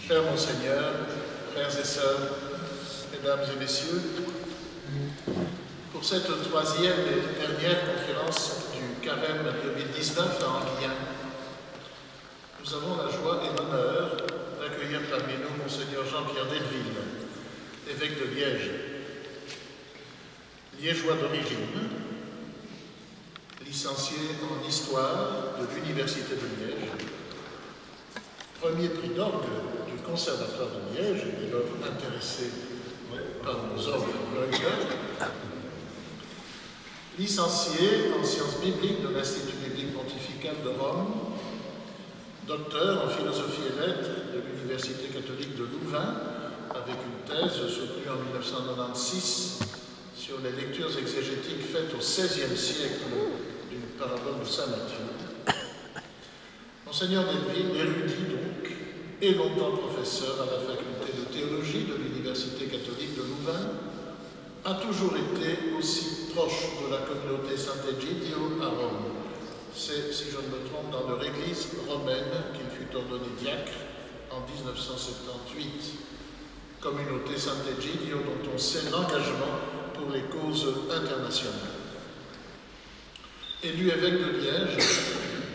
Cher Monseigneur, frères et sœurs, mesdames et messieurs, pour cette troisième et dernière conférence du Carême 2019 à Anguien, nous avons la joie et l'honneur d'accueillir parmi nous Monseigneur Jean-Pierre Delville, évêque de Liège, liégeois d'origine, licencié en histoire de l'Université de Liège, premier prix d'orgue du Conservatoire de Liège, et alors intéressé par nos orgues licencié en sciences bibliques de l'Institut biblique pontifical de Rome, docteur en philosophie et lettres de l'Université catholique de Louvain, avec une thèse soutenue en 1996 sur les lectures exégétiques faites au XVIe siècle d'une parabole de saint Matthieu. Monseigneur Delville, érudit donc, et longtemps professeur à la faculté de théologie de l'Université catholique de Louvain, a toujours été aussi proche de la communauté Sant'Egidio à Rome. C'est, si je ne me trompe, dans leur église romaine qu'il fut ordonné diacre en 1978. Communauté Sant'Egidio dont on sait l'engagement pour les causes internationales. Élu évêque de Liège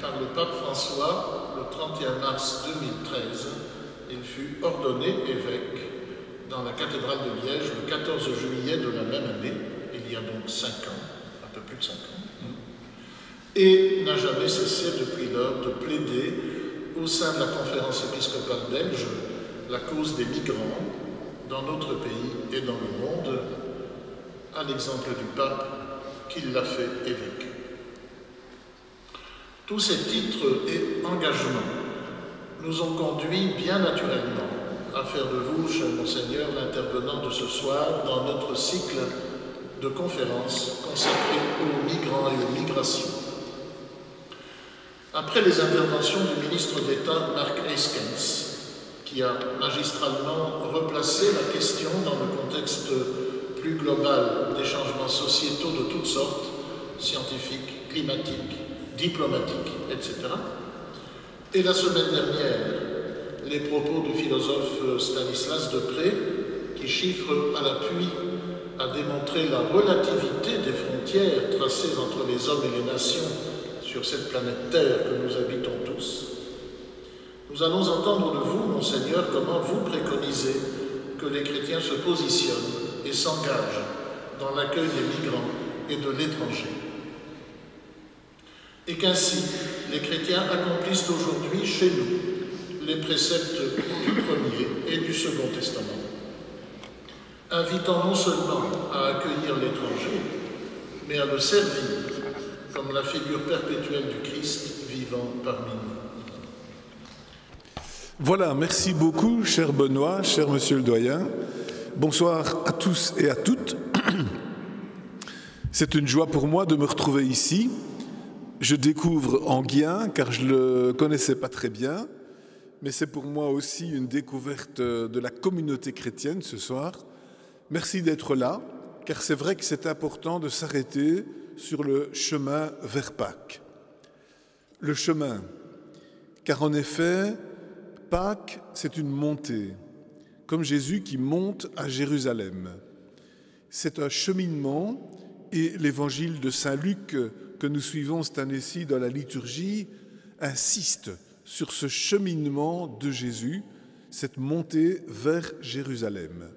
par le pape François le 31 mars 2013, il fut ordonné évêque dans la cathédrale de Liège le 14 juillet de la même année, il y a donc 5 ans, un peu plus de 5 ans, et n'a jamais cessé depuis lors de plaider au sein de la conférence épiscopale belge la cause des migrants dans notre pays et dans le monde, à l'exemple du pape qui l'a fait évêque. Tous ces titres et engagements nous ont conduits bien naturellement à faire de vous, cher Monseigneur, l'intervenant de ce soir dans notre cycle de conférences consacré aux migrants et aux migrations. Après les interventions du ministre d'État Marc Eyskens, qui a magistralement replacé la question dans le contexte plus global des changements sociétaux de toutes sortes, scientifiques, climatiques, diplomatiques, etc. Et la semaine dernière, les propos du philosophe Stanislas Depré, qui chiffre à l'appui à démontrer la relativité des frontières tracées entre les hommes et les nations sur cette planète Terre que nous habitons tous. Nous allons entendre de vous, Monseigneur, comment vous préconisez que les chrétiens se positionnent et s'engagent dans l'accueil des migrants et de l'étranger. Et qu'ainsi, les chrétiens accomplissent aujourd'hui chez nous les préceptes du Premier et du Second Testament, invitant non seulement à accueillir l'étranger, mais à le servir comme la figure perpétuelle du Christ vivant parmi nous. Voilà, merci beaucoup, cher Benoît, cher Monsieur le Doyen. Bonsoir à tous et à toutes. C'est une joie pour moi de me retrouver ici. Je découvre Anguien, car je ne le connaissais pas très bien, mais c'est pour moi aussi une découverte de la communauté chrétienne ce soir. Merci d'être là, car c'est vrai que c'est important de s'arrêter sur le chemin vers Pâques. Le chemin, car en effet, Pâques, c'est une montée, comme Jésus qui monte à Jérusalem. C'est un cheminement, et l'évangile de Saint Luc que nous suivons cette année-ci dans la liturgie insiste sur ce cheminement de Jésus, cette montée vers Jérusalem.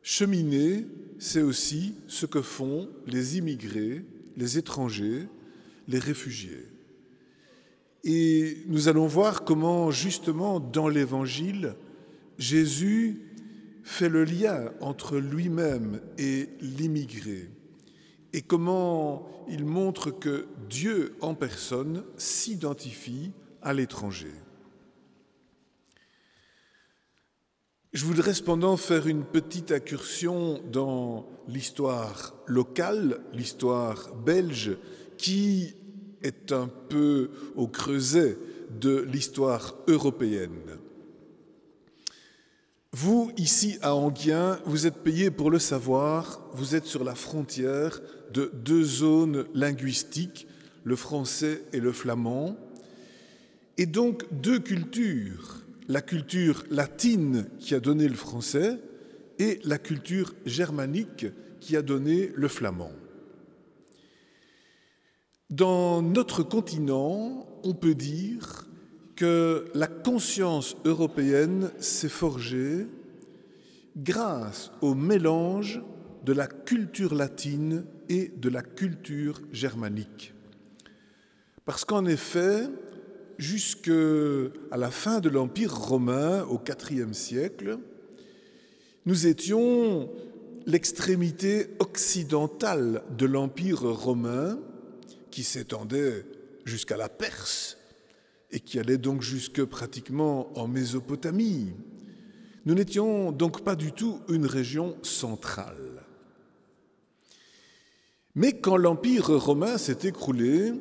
Cheminer, c'est aussi ce que font les immigrés, les étrangers, les réfugiés. Et nous allons voir comment, justement, dans l'Évangile, Jésus fait le lien entre lui-même et l'immigré, et comment il montre que Dieu en personne s'identifie à l'étranger. Je voudrais cependant faire une petite incursion dans l'histoire locale, l'histoire belge, qui est un peu au creuset de l'histoire européenne. Vous, ici à Anguien, vous êtes payés pour le savoir, vous êtes sur la frontière de deux zones linguistiques, le français et le flamand, et donc deux cultures, la culture latine qui a donné le français et la culture germanique qui a donné le flamand. Dans notre continent, on peut dire que la conscience européenne s'est forgée grâce au mélange de la culture latine et de la culture germanique. Parce qu'en effet, jusqu'à la fin de l'Empire romain, au IVe siècle, nous étions l'extrémité occidentale de l'Empire romain qui s'étendait jusqu'à la Perse et qui allait donc jusque pratiquement en Mésopotamie. Nous n'étions donc pas du tout une région centrale. Mais quand l'Empire romain s'est écroulé,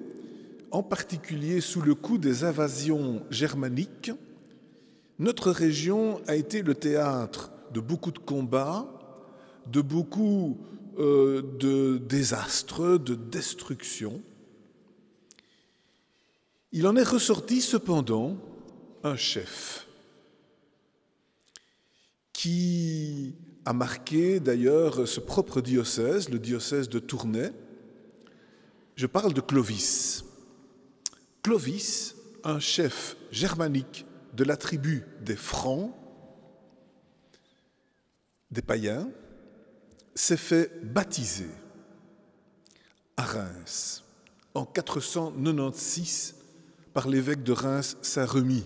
en particulier sous le coup des invasions germaniques, notre région a été le théâtre de beaucoup de combats, de beaucoup de désastres, de destructions. Il en est ressorti cependant un chef qui a marqué d'ailleurs ce propre diocèse, le diocèse de Tournai. Je parle de Clovis. Clovis, un chef germanique de la tribu des Francs, des païens, s'est fait baptiser à Reims en 496 par l'évêque de Reims Saint-Remy.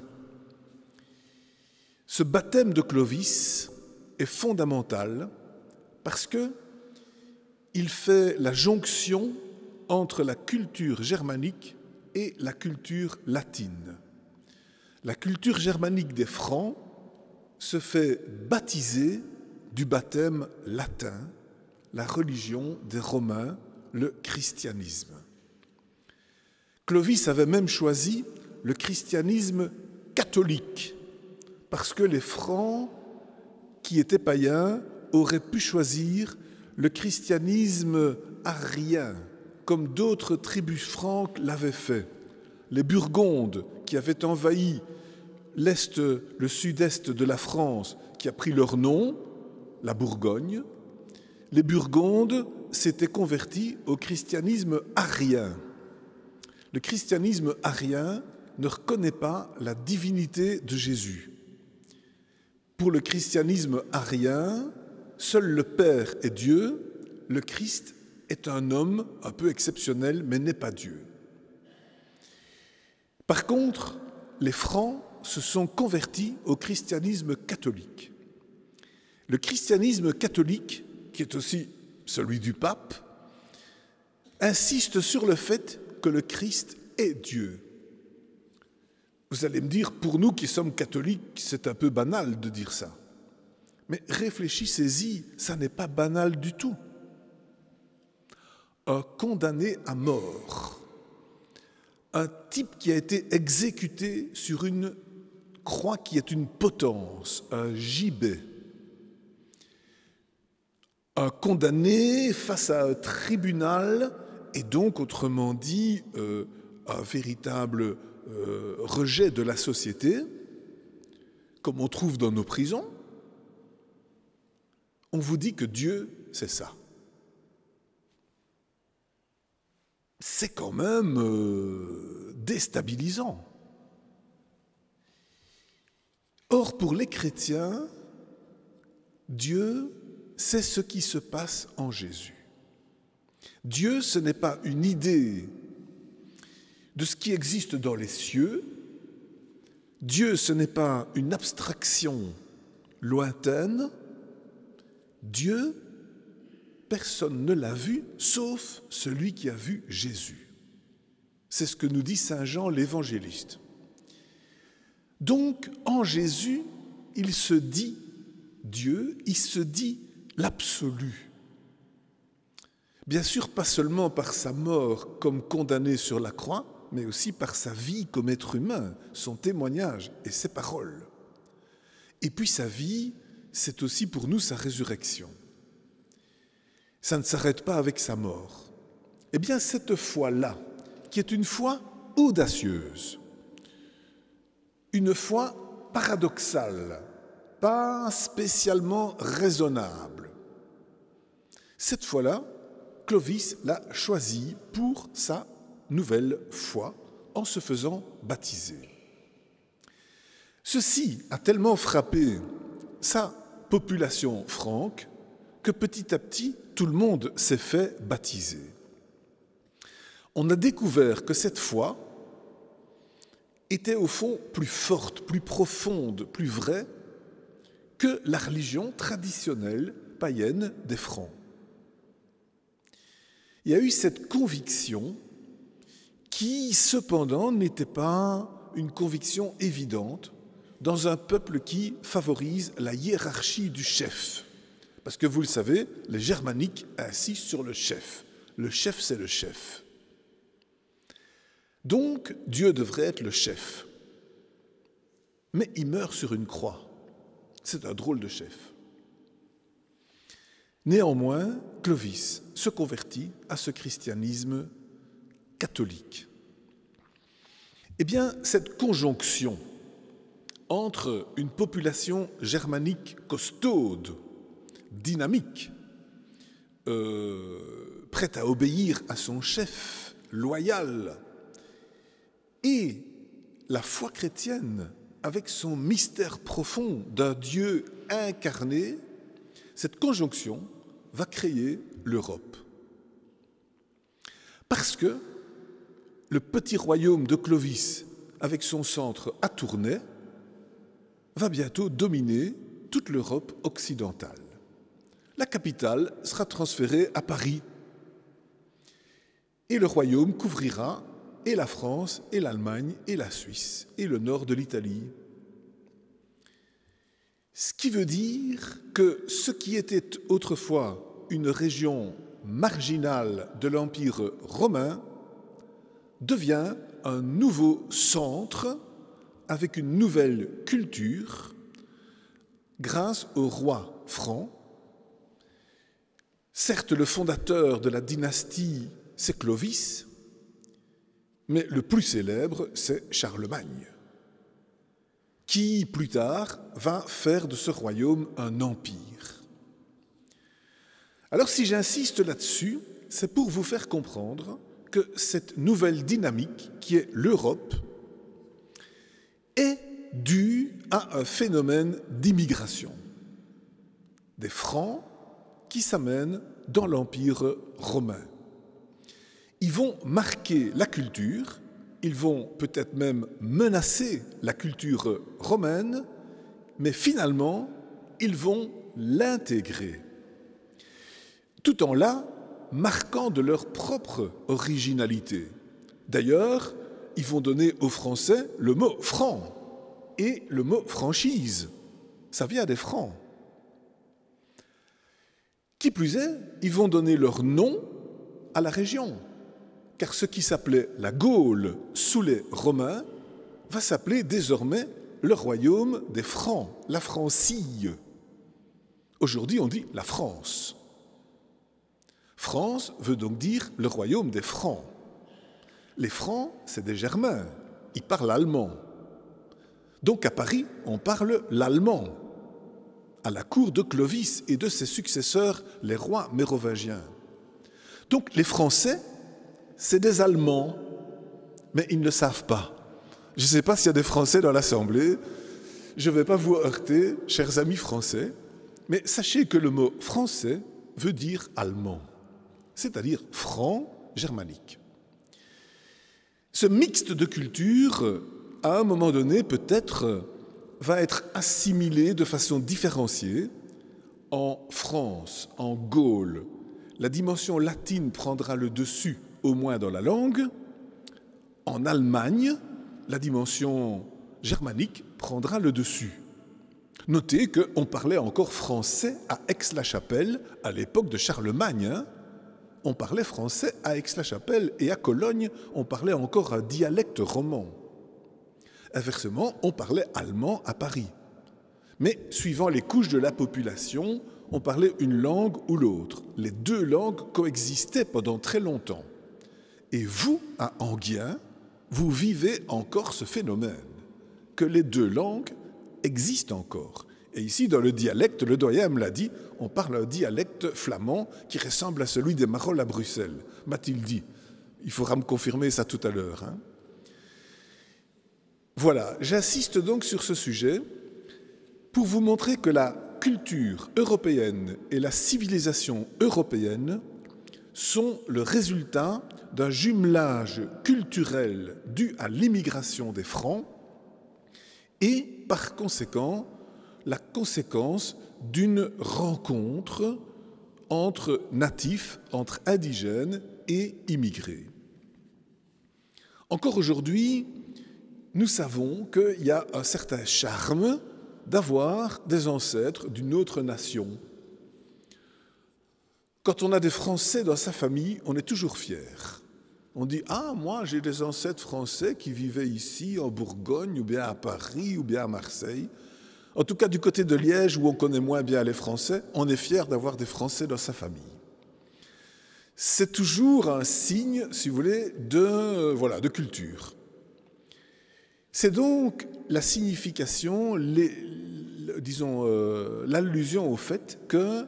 Ce baptême de Clovis est fondamental parce qu'il fait la jonction entre la culture germanique et la culture latine. La culture germanique des Francs se fait baptiser du baptême latin, la religion des Romains, le christianisme. Clovis avait même choisi le christianisme catholique, parce que les Francs, qui étaient païens, auraient pu choisir le christianisme arien, comme d'autres tribus franques l'avaient fait. Les Burgondes, qui avaient envahi l'est, le sud-est de la France, qui a pris leur nom, la Bourgogne, les Burgondes s'étaient convertis au christianisme arien. Le christianisme arien ne reconnaît pas la divinité de Jésus. Pour le christianisme arien, seul le Père est Dieu, le Christ est un homme un peu exceptionnel, mais n'est pas Dieu. Par contre, les Francs se sont convertis au christianisme catholique. Le christianisme catholique, qui est aussi celui du pape, insiste sur le fait que le Christ est Dieu. Vous allez me dire, pour nous qui sommes catholiques, c'est un peu banal de dire ça. Mais réfléchissez-y, ça n'est pas banal du tout. Un condamné à mort, un type qui a été exécuté sur une croix qui est une potence, un gibet, un condamné face à un tribunal, et donc, autrement dit, un véritable rejet de la société, comme on trouve dans nos prisons, on vous dit que Dieu, c'est ça. C'est quand même déstabilisant. Or, pour les chrétiens, Dieu, c'est ce qui se passe en Jésus. Dieu, ce n'est pas une idée de ce qui existe dans les cieux. Dieu, ce n'est pas une abstraction lointaine. Dieu, personne ne l'a vu, sauf celui qui a vu Jésus. C'est ce que nous dit Saint Jean l'évangéliste. Donc, en Jésus, il se dit Dieu, il se dit l'absolu. Bien sûr, pas seulement par sa mort comme condamné sur la croix, mais aussi par sa vie comme être humain, son témoignage et ses paroles. Et puis sa vie, c'est aussi pour nous sa résurrection. Ça ne s'arrête pas avec sa mort. Eh bien, cette foi-là, qui est une foi audacieuse, une foi paradoxal, pas spécialement raisonnable. Cette fois-là, Clovis l'a choisi pour sa nouvelle foi en se faisant baptiser. Ceci a tellement frappé sa population franque que petit à petit, tout le monde s'est fait baptiser. On a découvert que cette foi était au fond plus forte, plus profonde, plus vraie que la religion traditionnelle païenne des Francs. Il y a eu cette conviction qui, cependant, n'était pas une conviction évidente dans un peuple qui favorise la hiérarchie du chef. Parce que vous le savez, les germaniques insistent sur le chef. Le chef, c'est le chef. Donc, Dieu devrait être le chef. Mais il meurt sur une croix. C'est un drôle de chef. Néanmoins, Clovis se convertit à ce christianisme catholique. Eh bien, cette conjonction entre une population germanique costaude, dynamique, prête à obéir à son chef, loyal, et la foi chrétienne, avec son mystère profond d'un Dieu incarné, cette conjonction va créer l'Europe. Parce que le petit royaume de Clovis, avec son centre à Tournai, va bientôt dominer toute l'Europe occidentale. La capitale sera transférée à Paris et le royaume couvrira et la France, et l'Allemagne, et la Suisse, et le nord de l'Italie. Ce qui veut dire que ce qui était autrefois une région marginale de l'Empire romain devient un nouveau centre avec une nouvelle culture grâce au roi franc. Certes, le fondateur de la dynastie, c'est Clovis, mais le plus célèbre, c'est Charlemagne, qui, plus tard, va faire de ce royaume un empire. Alors, si j'insiste là-dessus, c'est pour vous faire comprendre que cette nouvelle dynamique, qui est l'Europe, est due à un phénomène d'immigration. Des Francs qui s'amènent dans l'Empire romain. Ils vont marquer la culture, ils vont peut-être même menacer la culture romaine, mais finalement, ils vont l'intégrer, tout en la marquant de leur propre originalité. D'ailleurs, ils vont donner aux Français le mot « franc » et le mot « franchise ». Ça vient des Francs. Qui plus est, ils vont donner leur nom à la région. Car ce qui s'appelait la Gaule sous les Romains va s'appeler désormais le royaume des Francs, la Francie. Aujourd'hui, on dit la France. France veut donc dire le royaume des Francs. Les Francs, c'est des Germains, ils parlent allemand. Donc à Paris, on parle l'allemand. À la cour de Clovis et de ses successeurs, les rois mérovingiens. Donc les Français, c'est des Allemands, mais ils ne le savent pas. Je ne sais pas s'il y a des Français dans l'Assemblée. Je ne vais pas vous heurter, chers amis français, mais sachez que le mot français veut dire allemand, c'est-à-dire franc germanique. Ce mixte de cultures, à un moment donné, peut-être, va être assimilé de façon différenciée. En France, en Gaule, la dimension latine prendra le dessus, au moins dans la langue. En Allemagne, la dimension germanique prendra le dessus. Notez qu'on parlait encore français à Aix-la-Chapelle à l'époque de Charlemagne. On parlait français à Aix-la-Chapelle et à Cologne, on parlait encore un dialecte roman. Inversement, on parlait allemand à Paris. Mais suivant les couches de la population, on parlait une langue ou l'autre. Les deux langues coexistaient pendant très longtemps. Et vous, à Enghien, vous vivez encore ce phénomène, que les deux langues existe encore. Et ici, dans le dialecte, le doyen me l'a dit, on parle un dialecte flamand qui ressemble à celui des Marolles à Bruxelles, m'a-t-il dit. Il faudra me confirmer ça tout à l'heure. Hein. Voilà, j'insiste donc sur ce sujet pour vous montrer que la culture européenne et la civilisation européenne sont le résultat d'un jumelage culturel dû à l'immigration des Francs et, par conséquent, la conséquence d'une rencontre entre natifs, entre indigènes et immigrés. Encore aujourd'hui, nous savons qu'il y a un certain charme d'avoir des ancêtres d'une autre nation. Quand on a des Français dans sa famille, on est toujours fier. On dit « Ah, moi, j'ai des ancêtres français qui vivaient ici, en Bourgogne, ou bien à Paris, ou bien à Marseille. » En tout cas, du côté de Liège, où on connaît moins bien les Français, on est fier d'avoir des Français dans sa famille. C'est toujours un signe, si vous voulez, de culture. C'est donc la signification, l'allusion au fait que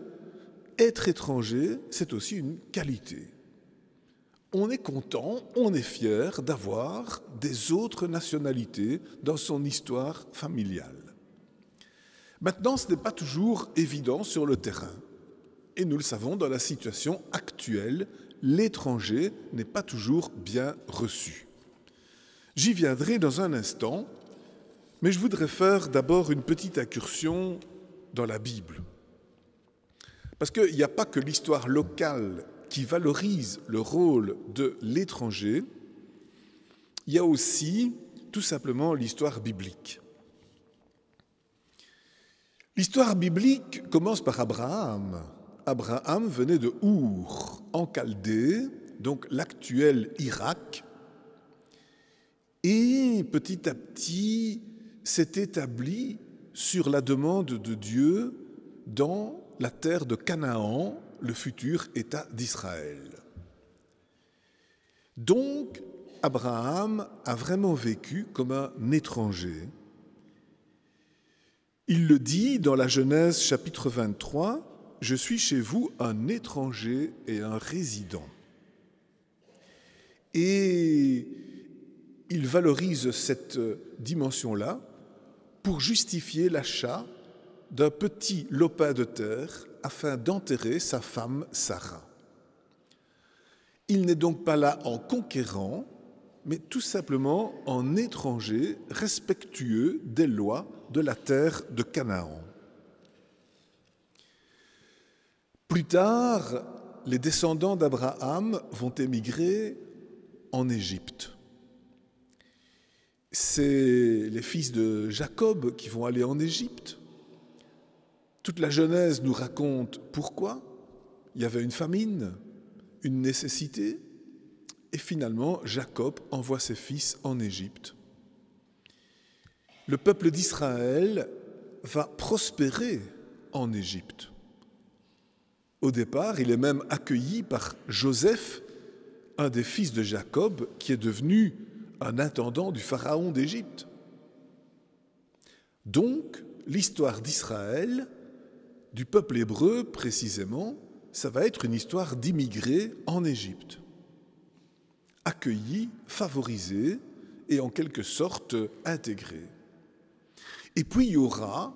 être étranger, c'est aussi une qualité. On est content, on est fier d'avoir des autres nationalités dans son histoire familiale. Maintenant, ce n'est pas toujours évident sur le terrain. Et nous le savons, dans la situation actuelle, l'étranger n'est pas toujours bien reçu. J'y viendrai dans un instant, mais je voudrais faire d'abord une petite incursion dans la Bible. Parce qu'il n'y a pas que l'histoire locale qui valorise le rôle de l'étranger, il y a aussi tout simplement l'histoire biblique. L'histoire biblique commence par Abraham. Abraham venait de Our, en Chaldée, donc l'actuel Irak, et petit à petit s'est établi sur la demande de Dieu dans la terre de Canaan, le futur État d'Israël. Donc, Abraham a vraiment vécu comme un étranger. Il le dit dans la Genèse chapitre 23, « Je suis chez vous un étranger et un résident ». Et il valorise cette dimension-là pour justifier l'achat d'un petit lopin de terre afin d'enterrer sa femme Sarah. Il n'est donc pas là en conquérant, mais tout simplement en étranger respectueux des lois de la terre de Canaan. Plus tard, les descendants d'Abraham vont émigrer en Égypte. C'est les fils de Jacob qui vont aller en Égypte. Toute la Genèse nous raconte pourquoi. Il y avait une famine, une nécessité, et finalement, Jacob envoie ses fils en Égypte. Le peuple d'Israël va prospérer en Égypte. Au départ, il est même accueilli par Joseph, un des fils de Jacob, qui est devenu un intendant du pharaon d'Égypte. Donc, l'histoire d'Israël, du peuple hébreu précisément, ça va être une histoire d'immigrés en Égypte. Accueillis, favorisés et en quelque sorte intégrés. Et puis il y aura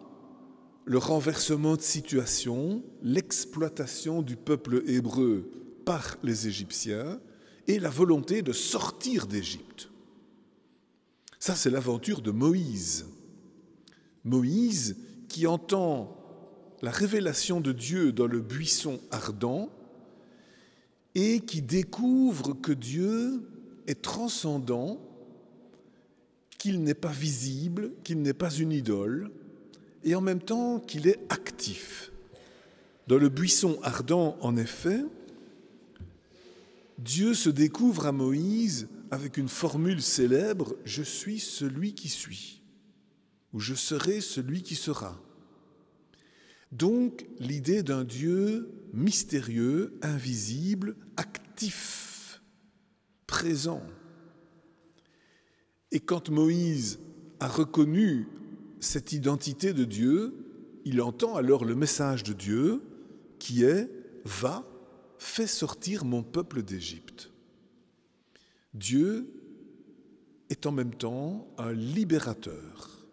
le renversement de situation, l'exploitation du peuple hébreu par les Égyptiens et la volonté de sortir d'Égypte. Ça, c'est l'aventure de Moïse. Moïse qui entend la révélation de Dieu dans le buisson ardent et qui découvre que Dieu est transcendant, qu'il n'est pas visible, qu'il n'est pas une idole, et en même temps qu'il est actif. Dans le buisson ardent, en effet, Dieu se découvre à Moïse avec une formule célèbre « Je suis celui qui suis » ou « Je serai celui qui sera ». Donc, l'idée d'un Dieu mystérieux, invisible, actif, présent. Et quand Moïse a reconnu cette identité de Dieu, il entend alors le message de Dieu qui est « Va, fais sortir mon peuple d'Égypte ». Dieu est en même temps un libérateur.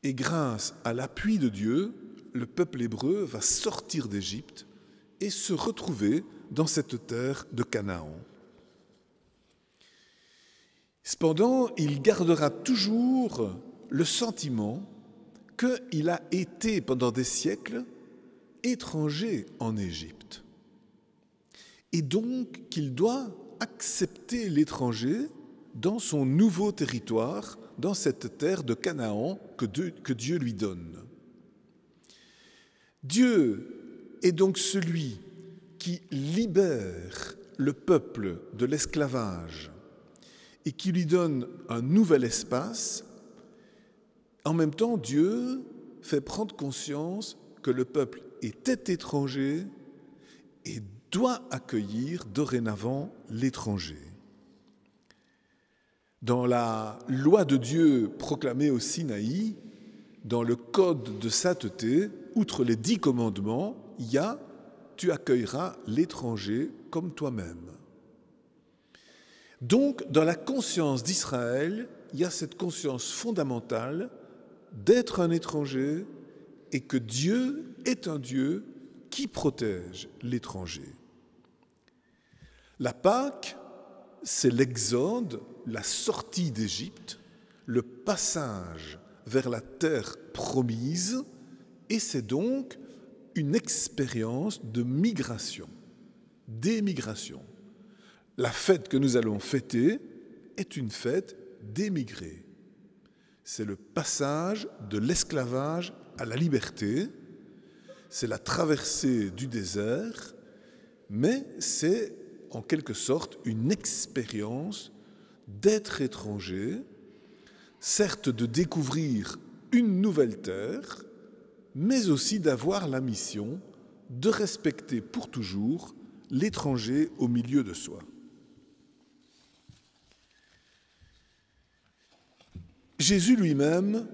Et grâce à l'appui de Dieu, le peuple hébreu va sortir d'Égypte et se retrouver dans cette terre de Canaan. Cependant, il gardera toujours le sentiment qu'il a été pendant des siècles étranger en Égypte et donc qu'il doit accepter l'étranger dans son nouveau territoire, dans cette terre de Canaan que Dieu lui donne. Dieu est donc celui qui libère le peuple de l'esclavage et qui lui donne un nouvel espace. En même temps, Dieu fait prendre conscience que le peuple était étranger et doit accueillir dorénavant l'étranger. Dans la loi de Dieu proclamée au Sinaï, dans le code de sainteté, outre les 10 commandements, il y a « Tu accueilleras l'étranger comme toi-même ». Donc, dans la conscience d'Israël, il y a cette conscience fondamentale d'être un étranger et que Dieu est un Dieu qui protège l'étranger. La Pâque, c'est l'exode, la sortie d'Égypte, le passage vers la terre promise, et c'est donc une expérience de migration, d'émigration. La fête que nous allons fêter est une fête d'émigrés. C'est le passage de l'esclavage à la liberté, c'est la traversée du désert, mais c'est en quelque sorte une expérience d'être étranger, certes de découvrir une nouvelle terre, mais aussi d'avoir la mission de respecter pour toujours l'étranger au milieu de soi. Jésus lui-même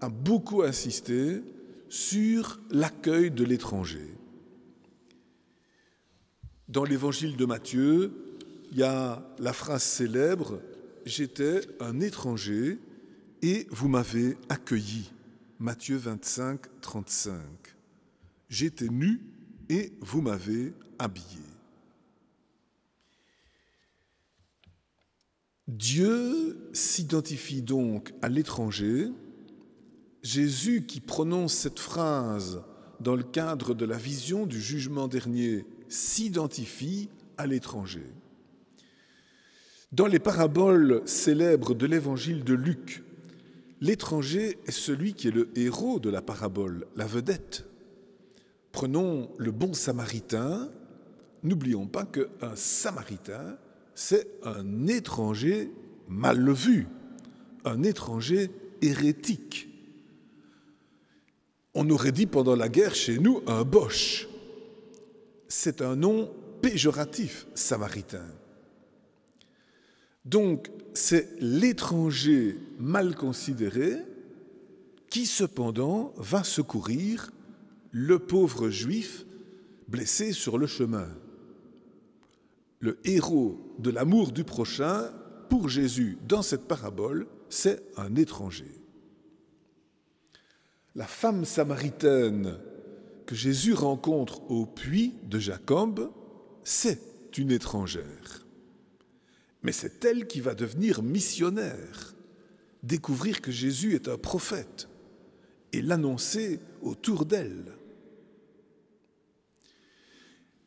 a beaucoup insisté sur l'accueil de l'étranger. Dans l'évangile de Matthieu, il y a la phrase célèbre « J'étais un étranger et vous m'avez accueilli ». Matthieu 25, 35. « J'étais nu et vous m'avez habillé ». Dieu s'identifie donc à l'étranger. Jésus, qui prononce cette phrase dans le cadre de la vision du jugement dernier, s'identifie à l'étranger. Dans les paraboles célèbres de l'évangile de Luc, l'étranger est celui qui est le héros de la parabole, la vedette. Prenons le bon samaritain. N'oublions pas qu'un samaritain, c'est un étranger mal vu, un étranger hérétique. On aurait dit pendant la guerre chez nous un boche. C'est un nom péjoratif, samaritain. Donc, c'est l'étranger mal considéré qui, cependant, va secourir le pauvre juif blessé sur le chemin. Le héros de l'amour du prochain, pour Jésus, dans cette parabole, c'est un étranger. La femme samaritaine que Jésus rencontre au puits de Jacob, c'est une étrangère. Mais c'est elle qui va devenir missionnaire, découvrir que Jésus est un prophète et l'annoncer autour d'elle.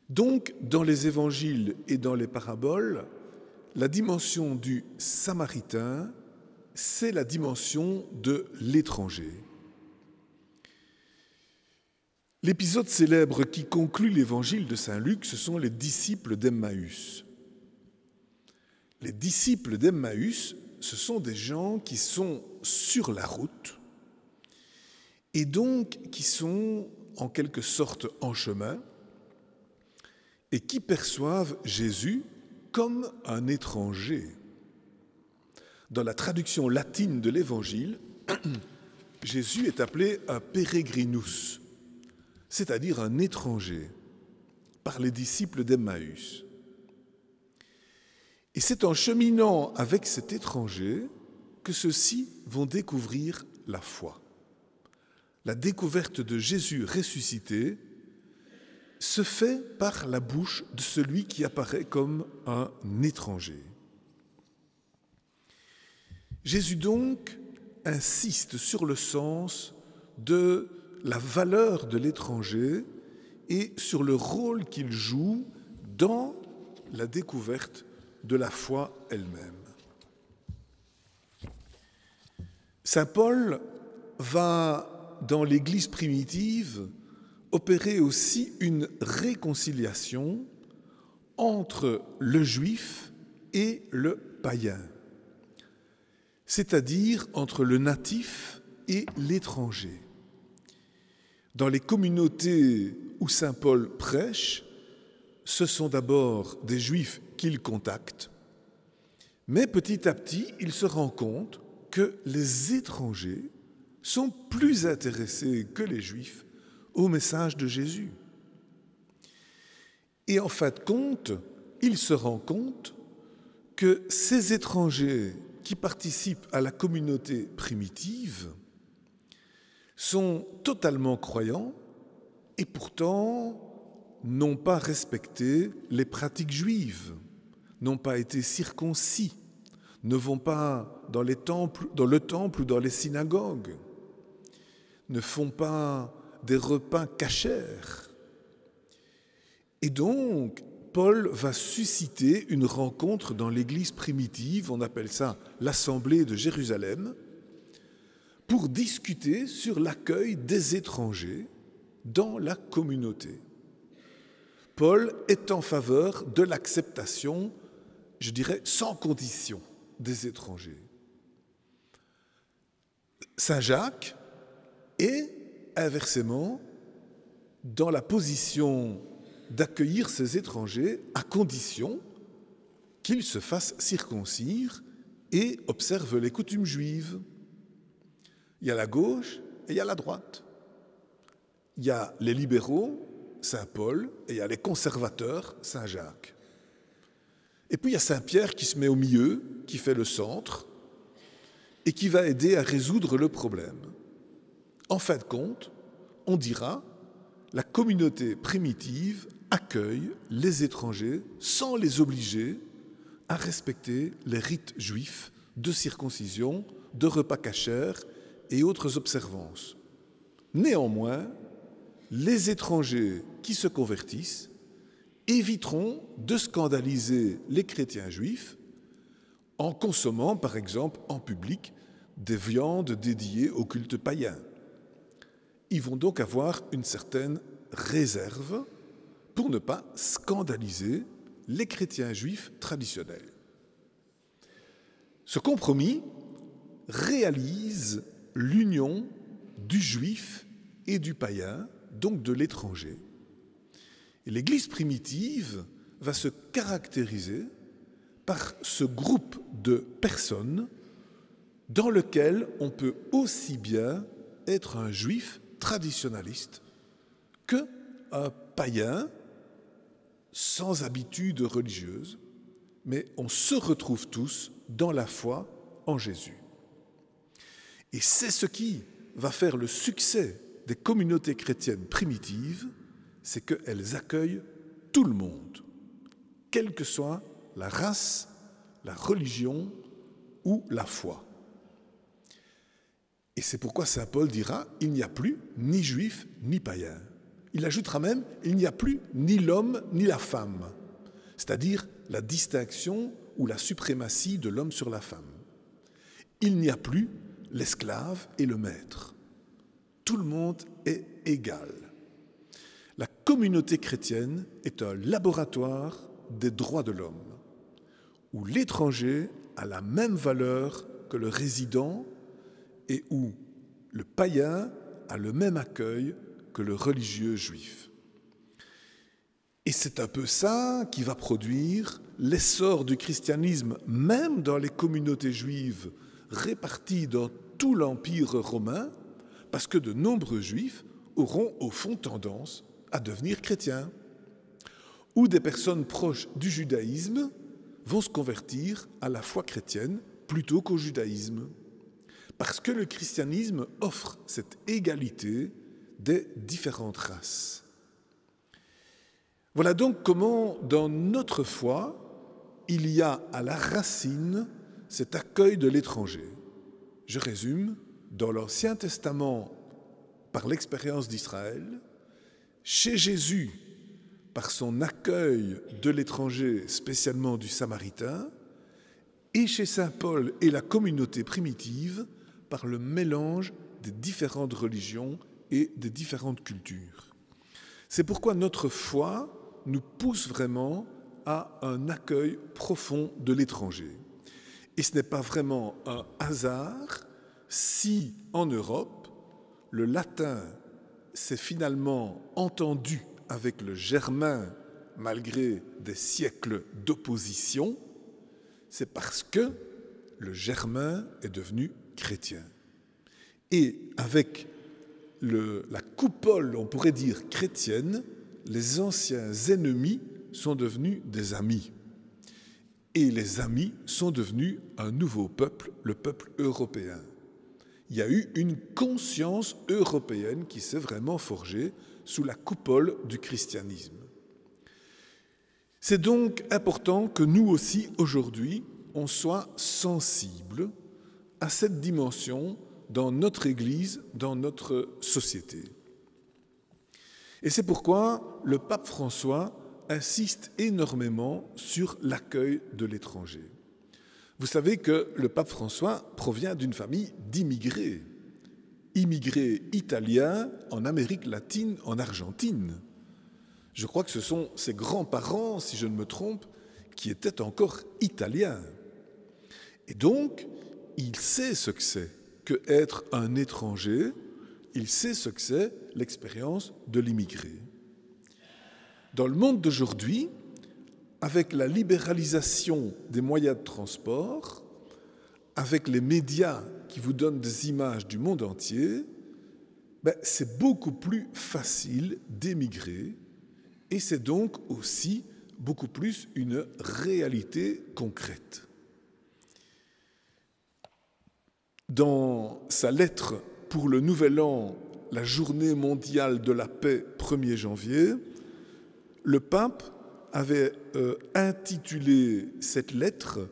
Donc, dans les évangiles et dans les paraboles, la dimension du samaritain, c'est la dimension de l'étranger. L'épisode célèbre qui conclut l'évangile de saint Luc, ce sont les disciples d'Emmaüs. Les disciples d'Emmaüs, ce sont des gens qui sont sur la route et donc qui sont en quelque sorte en chemin et qui perçoivent Jésus comme un étranger. Dans la traduction latine de l'Évangile, Jésus est appelé un peregrinus, c'est-à-dire un étranger, par les disciples d'Emmaüs. Et c'est en cheminant avec cet étranger que ceux-ci vont découvrir la foi. La découverte de Jésus ressuscité se fait par la bouche de celui qui apparaît comme un étranger. Jésus donc insiste sur le sens de la valeur de l'étranger et sur le rôle qu'il joue dans la découverte de la foi elle-même. Saint Paul va, dans l'Église primitive, opérer aussi une réconciliation entre le juif et le païen, c'est-à-dire entre le natif et l'étranger. Dans les communautés où saint Paul prêche, ce sont d'abord des juifs qu'il contacte, mais petit à petit, il se rend compte que les étrangers sont plus intéressés que les juifs au message de Jésus. Et en fin de compte, il se rend compte que ces étrangers qui participent à la communauté primitive sont totalement croyants et pourtant n'ont pas respecté les pratiques juives, n'ont pas été circoncis, ne vont pas dans le temple ou dans les synagogues, ne font pas des repas cachers. Et donc, Paul va susciter une rencontre dans l'Église primitive, on appelle ça l'Assemblée de Jérusalem, pour discuter sur l'accueil des étrangers dans la communauté. Paul est en faveur de l'acceptation, je dirais, sans condition des étrangers. Saint Jacques est, inversement, dans la position d'accueillir ces étrangers à condition qu'ils se fassent circoncire et observent les coutumes juives. Il y a la gauche et il y a la droite. Il y a les libéraux, saint Paul, et il y a les conservateurs, saint Jacques. Et puis il y a saint Pierre qui se met au milieu, qui fait le centre, et qui va aider à résoudre le problème. En fin de compte, on dira, la communauté primitive accueille les étrangers sans les obliger à respecter les rites juifs de circoncision, de repas cachers et autres observances. Néanmoins, les étrangers qui se convertissent éviteront de scandaliser les chrétiens juifs en consommant, par exemple, en public, des viandes dédiées au culte païen. Ils vont donc avoir une certaine réserve pour ne pas scandaliser les chrétiens juifs traditionnels. Ce compromis réalise l'union du juif et du païen, donc de l'étranger. Et l'Église primitive va se caractériser par ce groupe de personnes dans lequel on peut aussi bien être un juif traditionnaliste qu'un païen sans habitude religieuse, mais on se retrouve tous dans la foi en Jésus. Et c'est ce qui va faire le succès des communautés chrétiennes primitives, c'est qu'elles accueillent tout le monde, quelle que soit la race, la religion ou la foi. Et c'est pourquoi saint Paul dira « il n'y a plus ni juif ni païen ». Il ajoutera même « il n'y a plus ni l'homme ni la femme », c'est-à-dire la distinction ou la suprématie de l'homme sur la femme. Il n'y a plus l'esclave et le maître. Tout le monde est égal. La communauté chrétienne est un laboratoire des droits de l'homme, où l'étranger a la même valeur que le résident et où le païen a le même accueil que le religieux juif. Et c'est un peu ça qui va produire l'essor du christianisme, même dans les communautés juives réparties dans tout l'Empire romain, parce que de nombreux juifs auront au fond tendance à devenir chrétiens. Ou des personnes proches du judaïsme vont se convertir à la foi chrétienne plutôt qu'au judaïsme. Parce que le christianisme offre cette égalité des différentes races. Voilà donc comment, dans notre foi, il y a à la racine cet accueil de l'étranger. Je résume, dans l'Ancien Testament, par l'expérience d'Israël, chez Jésus, par son accueil de l'étranger, spécialement du Samaritain, et chez saint Paul et la communauté primitive, par le mélange des différentes religions et des différentes cultures. C'est pourquoi notre foi nous pousse vraiment à un accueil profond de l'étranger. Et ce n'est pas vraiment un hasard si, en Europe, le latin s'est finalement entendu avec le germain, malgré des siècles d'opposition. C'est parce que le germain est devenu chrétien. Et avec la coupole, on pourrait dire, chrétienne, les anciens ennemis sont devenus des amis. Et les amis sont devenus un nouveau peuple, le peuple européen. Il y a eu une conscience européenne qui s'est vraiment forgée sous la coupole du christianisme. C'est donc important que nous aussi, aujourd'hui, on soit sensibles à cette dimension dans notre Église, dans notre société. Et c'est pourquoi le pape François insiste énormément sur l'accueil de l'étranger. Vous savez que le pape François provient d'une famille d'immigrés, immigrés italiens en Amérique latine, en Argentine. Je crois que ce sont ses grands-parents, si je ne me trompe, qui étaient encore italiens. Et donc, il sait ce que c'est qu'être un étranger, il sait ce que c'est l'expérience de l'immigré. Dans le monde d'aujourd'hui, avec la libéralisation des moyens de transport, avec les médias qui vous donnent des images du monde entier, c'est beaucoup plus facile d'émigrer et c'est donc aussi beaucoup plus une réalité concrète. Dans sa lettre pour le Nouvel An, la journée mondiale de la paix 1er janvier, le pape avait intitulé cette lettre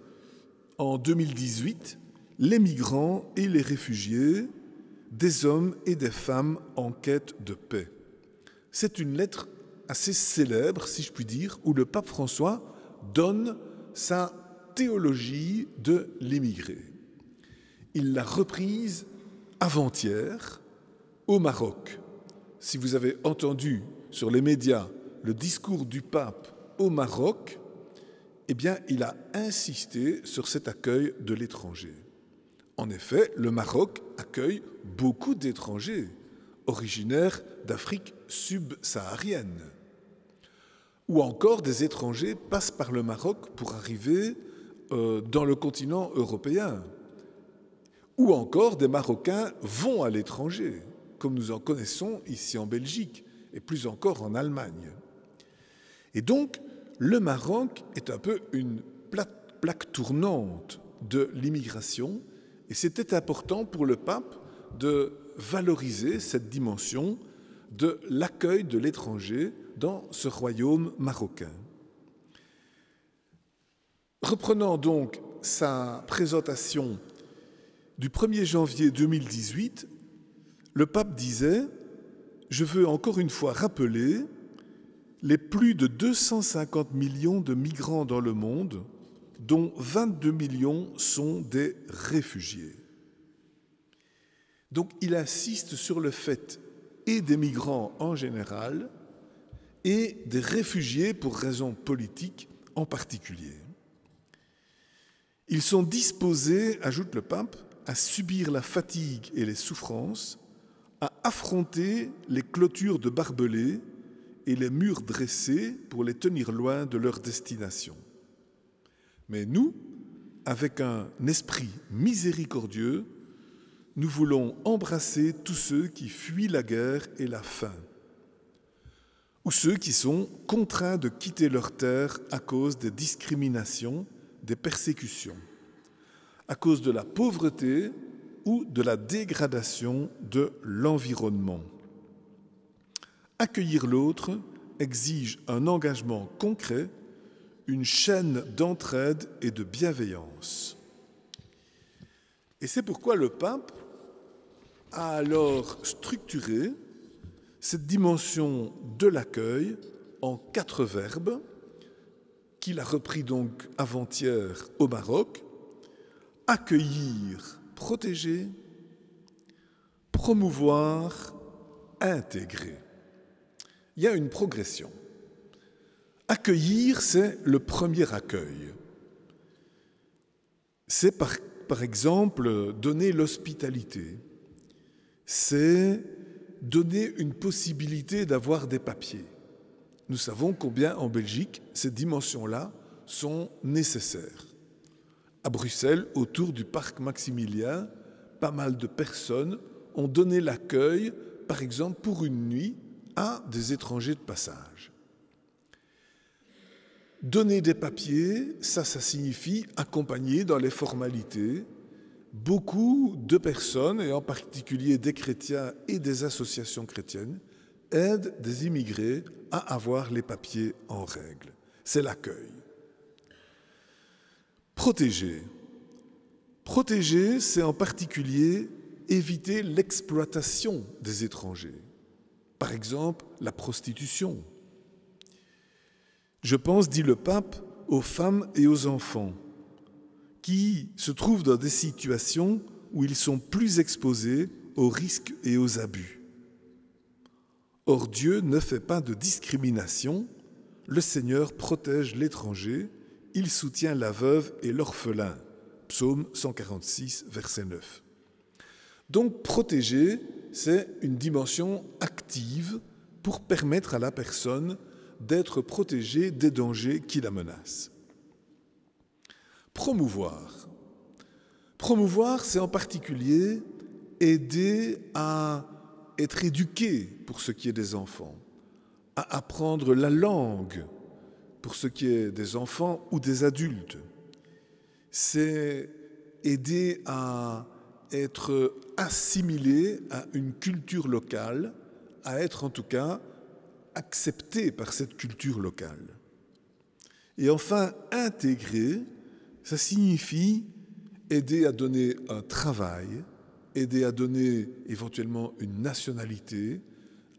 en 2018 « Les migrants et les réfugiés, des hommes et des femmes en quête de paix ». C'est une lettre assez célèbre, si je puis dire, où le pape François donne sa théologie de l'immigré. Il l'a reprise avant-hier au Maroc. Si vous avez entendu sur les médias le discours du pape au Maroc, eh bien, il a insisté sur cet accueil de l'étranger. En effet, le Maroc accueille beaucoup d'étrangers originaires d'Afrique subsaharienne. Ou encore des étrangers passent par le Maroc pour arriver dans le continent européen. Ou encore des Marocains vont à l'étranger, comme nous en connaissons ici en Belgique et plus encore en Allemagne. Et donc, le Maroc est un peu une plaque tournante de l'immigration et c'était important pour le pape de valoriser cette dimension de l'accueil de l'étranger dans ce royaume marocain. Reprenant donc sa présentation du 1er janvier 2018, le pape disait « Je veux encore une fois rappeler les plus de 250 millions de migrants dans le monde, dont 22 millions sont des réfugiés. » Donc il insiste sur le fait et des migrants en général et des réfugiés pour raisons politiques en particulier. Ils sont disposés, ajoute le pape, à subir la fatigue et les souffrances, à affronter les clôtures de barbelés et les murs dressés pour les tenir loin de leur destination. Mais nous, avec un esprit miséricordieux, nous voulons embrasser tous ceux qui fuient la guerre et la faim, ou ceux qui sont contraints de quitter leur terre à cause des discriminations, des persécutions, à cause de la pauvreté ou de la dégradation de l'environnement. Accueillir l'autre exige un engagement concret, une chaîne d'entraide et de bienveillance. Et c'est pourquoi le pape a alors structuré cette dimension de l'accueil en 4 verbes qu'il a repris donc avant-hier au Maroc: accueillir, protéger, promouvoir, intégrer. Il y a une progression. Accueillir, c'est le premier accueil. C'est par exemple donner l'hospitalité. C'est donner une possibilité d'avoir des papiers. Nous savons combien en Belgique ces dimensions-là sont nécessaires. À Bruxelles, autour du parc Maximilien, pas mal de personnes ont donné l'accueil, par exemple pour une nuit, à des étrangers de passage. Donner des papiers, ça signifie accompagner dans les formalités. Beaucoup de personnes, et en particulier des chrétiens et des associations chrétiennes, aident des immigrés à avoir les papiers en règle. C'est l'accueil. Protéger. Protéger, c'est en particulier éviter l'exploitation des étrangers. Par exemple, la prostitution. Je pense, dit le pape, aux femmes et aux enfants qui se trouvent dans des situations où ils sont plus exposés aux risques et aux abus. Or, Dieu ne fait pas de discrimination. Le Seigneur protège l'étranger, il soutient la veuve et l'orphelin. Psaume 146, verset 9. Donc, protéger, c'est une dimension active pour permettre à la personne d'être protégée des dangers qui la menacent. Promouvoir. Promouvoir, c'est en particulier aider à être éduqué pour ce qui est des enfants, à apprendre la langue pour ce qui est des enfants ou des adultes. C'est aider à être assimilé à une culture locale, à être en tout cas accepté par cette culture locale. Et enfin, intégrer, ça signifie aider à donner un travail, aider à donner éventuellement une nationalité,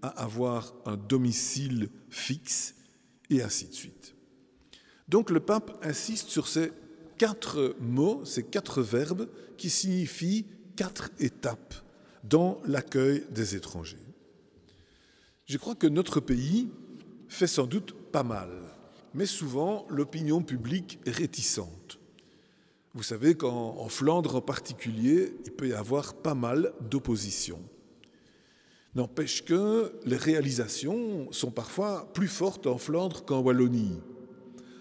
à avoir un domicile fixe, et ainsi de suite. Donc le pape insiste sur ces 4 mots, ces 4 verbes qui signifient 4 étapes dans l'accueil des étrangers. Je crois que notre pays fait sans doute pas mal, mais souvent l'opinion publique est réticente. Vous savez qu'en Flandre en particulier, il peut y avoir pas mal d'opposition. N'empêche que les réalisations sont parfois plus fortes en Flandre qu'en Wallonie.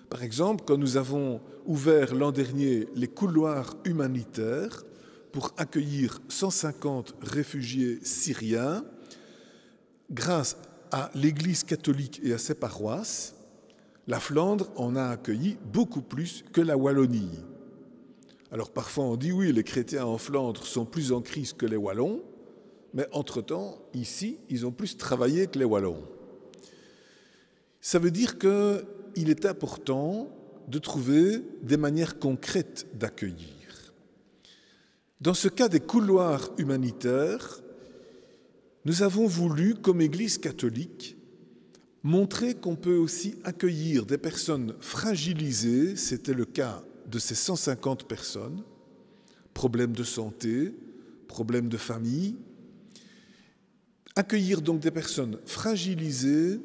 Par exemple, quand nous avons ouvert l'an dernier les couloirs humanitaires pour accueillir 150 réfugiés syriens, grâce à l'Église catholique et à ses paroisses, la Flandre en a accueilli beaucoup plus que la Wallonie. Alors parfois on dit oui, les chrétiens en Flandre sont plus en crise que les Wallons, mais entre-temps, ici, ils ont plus travaillé que les Wallons. Ça veut dire qu'il est important de trouver des manières concrètes d'accueillir. Dans ce cas des couloirs humanitaires, nous avons voulu, comme Église catholique, montrer qu'on peut aussi accueillir des personnes fragilisées, c'était le cas de ces 150 personnes, problèmes de santé, problèmes de famille, accueillir donc des personnes fragilisées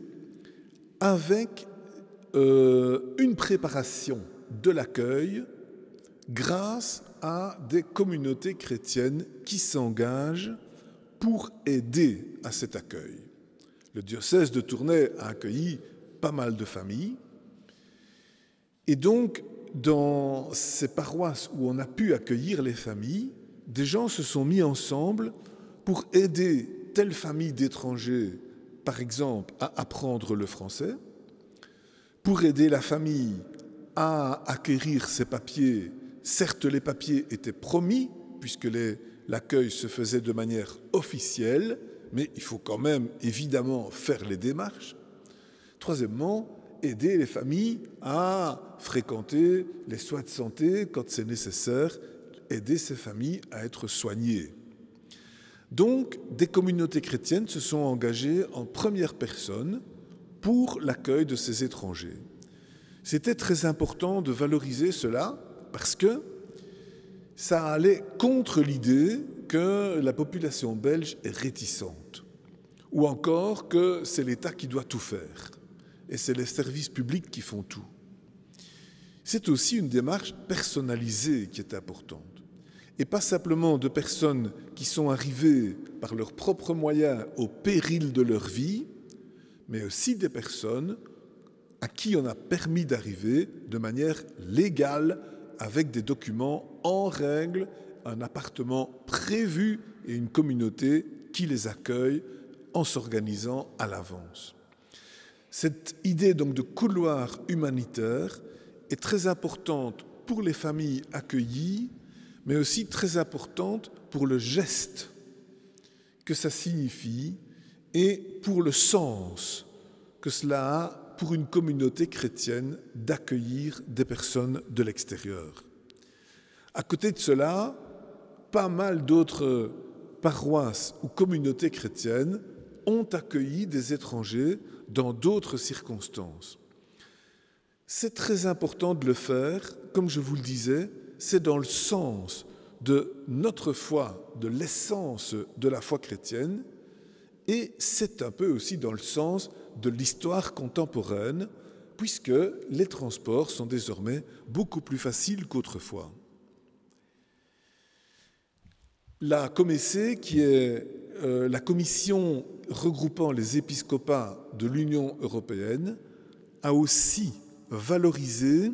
avec une préparation de l'accueil grâce à des communautés chrétiennes qui s'engagent pour aider à cet accueil. Le diocèse de Tournai a accueilli pas mal de familles et donc dans ces paroisses où on a pu accueillir les familles, des gens se sont mis ensemble pour aider telle famille d'étrangers, par exemple, à apprendre le français, pour aider la famille à acquérir ses papiers. Certes, les papiers étaient promis, puisque l'accueil se faisait de manière officielle, mais il faut quand même évidemment faire les démarches. Troisièmement, aider les familles à fréquenter les soins de santé quand c'est nécessaire, aider ces familles à être soignées. Donc, des communautés chrétiennes se sont engagées en première personne pour l'accueil de ces étrangers. C'était très important de valoriser cela parce que ça allait contre l'idée que la population belge est réticente ou encore que c'est l'État qui doit tout faire et c'est les services publics qui font tout. C'est aussi une démarche personnalisée qui est importante. Et pas simplement de personnes qui sont arrivées par leurs propres moyens au péril de leur vie, mais aussi des personnes à qui on a permis d'arriver de manière légale avec des documents en règle, un appartement prévu et une communauté qui les accueille en s'organisant à l'avance. Cette idée donc de couloir humanitaire est très importante pour les familles accueillies, mais aussi très importante pour le geste que ça signifie et pour le sens que cela a pour une communauté chrétienne d'accueillir des personnes de l'extérieur. À côté de cela, pas mal d'autres paroisses ou communautés chrétiennes ont accueilli des étrangers dans d'autres circonstances. C'est très important de le faire, comme je vous le disais, c'est dans le sens de notre foi, de l'essence de la foi chrétienne, et c'est un peu aussi dans le sens de l'histoire contemporaine, puisque les transports sont désormais beaucoup plus faciles qu'autrefois. La Comessé, qui est la commission regroupant les épiscopats de l'Union européenne, a aussi valorisé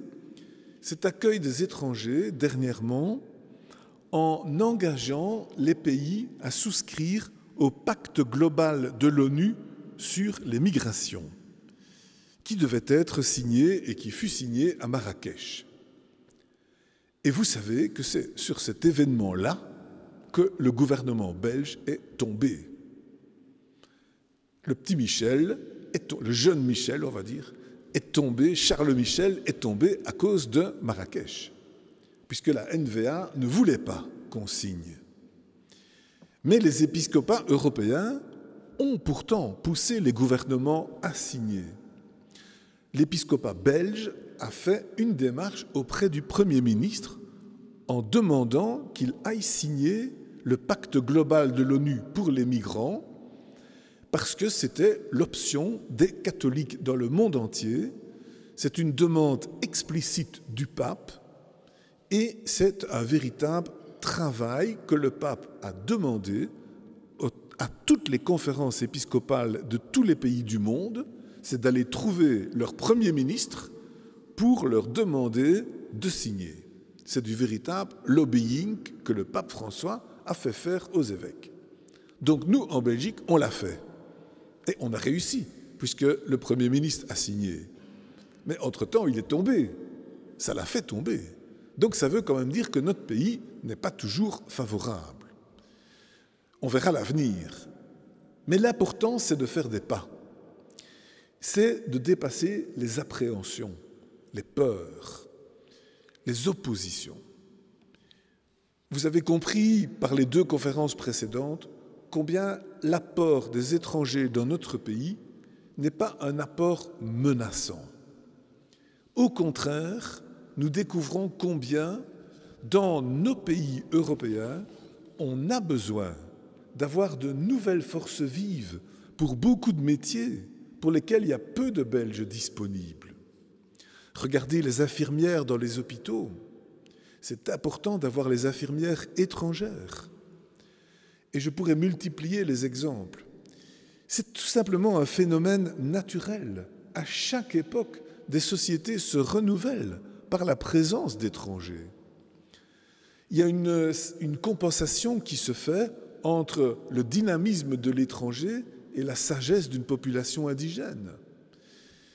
cet accueil des étrangers dernièrement en engageant les pays à souscrire au pacte global de l'ONU sur les migrations, qui devait être signé et qui fut signé à Marrakech. Et vous savez que c'est sur cet événement-là que le gouvernement belge est tombé. Le petit Michel, le jeune Michel, on va dire, est tombé, Charles Michel est tombé à cause de Marrakech, puisque la NVA ne voulait pas qu'on signe. Mais les épiscopats européens ont pourtant poussé les gouvernements à signer. L'épiscopat belge a fait une démarche auprès du Premier ministre en demandant qu'il aille signer le pacte global de l'ONU pour les migrants, parce que c'était l'option des catholiques dans le monde entier. C'est une demande explicite du pape et c'est un véritable travail que le pape a demandé à toutes les conférences épiscopales de tous les pays du monde, c'est d'aller trouver leur Premier ministre pour leur demander de signer. C'est du véritable lobbying que le pape François a fait faire aux évêques. Donc nous, en Belgique, on l'a fait. Et on a réussi, puisque le Premier ministre a signé. Mais entre-temps, il est tombé. Ça l'a fait tomber. Donc ça veut quand même dire que notre pays n'est pas toujours favorable. On verra l'avenir. Mais l'important, c'est de faire des pas. C'est de dépasser les appréhensions, les peurs, les oppositions. Vous avez compris par les 2 conférences précédentes combien l'apport des étrangers dans notre pays n'est pas un apport menaçant. Au contraire, nous découvrons combien, dans nos pays européens, on a besoin d'avoir de nouvelles forces vives pour beaucoup de métiers pour lesquels il y a peu de Belges disponibles. Regardez les infirmières dans les hôpitaux. C'est important d'avoir les infirmières étrangères. Et je pourrais multiplier les exemples. C'est tout simplement un phénomène naturel. À chaque époque, des sociétés se renouvellent par la présence d'étrangers. il y a une compensation qui se fait entre le dynamisme de l'étranger et la sagesse d'une population indigène.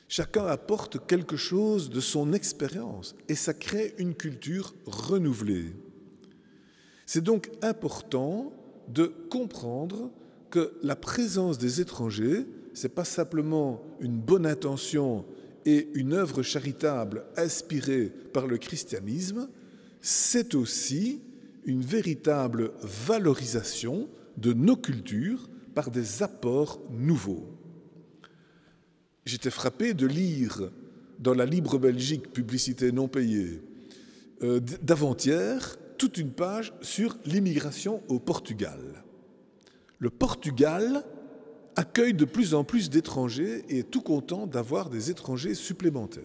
Chacun apporte quelque chose de son expérience et ça crée une culture renouvelée. C'est donc important de comprendre que la présence des étrangers, ce n'est pas simplement une bonne intention et une œuvre charitable inspirée par le christianisme, c'est aussi une véritable valorisation de nos cultures par des apports nouveaux. J'étais frappé de lire dans la Libre Belgique, publicité non payée, d'avant-hier, toute une page sur l'immigration au Portugal. Le Portugal accueille de plus en plus d'étrangers et est tout content d'avoir des étrangers supplémentaires.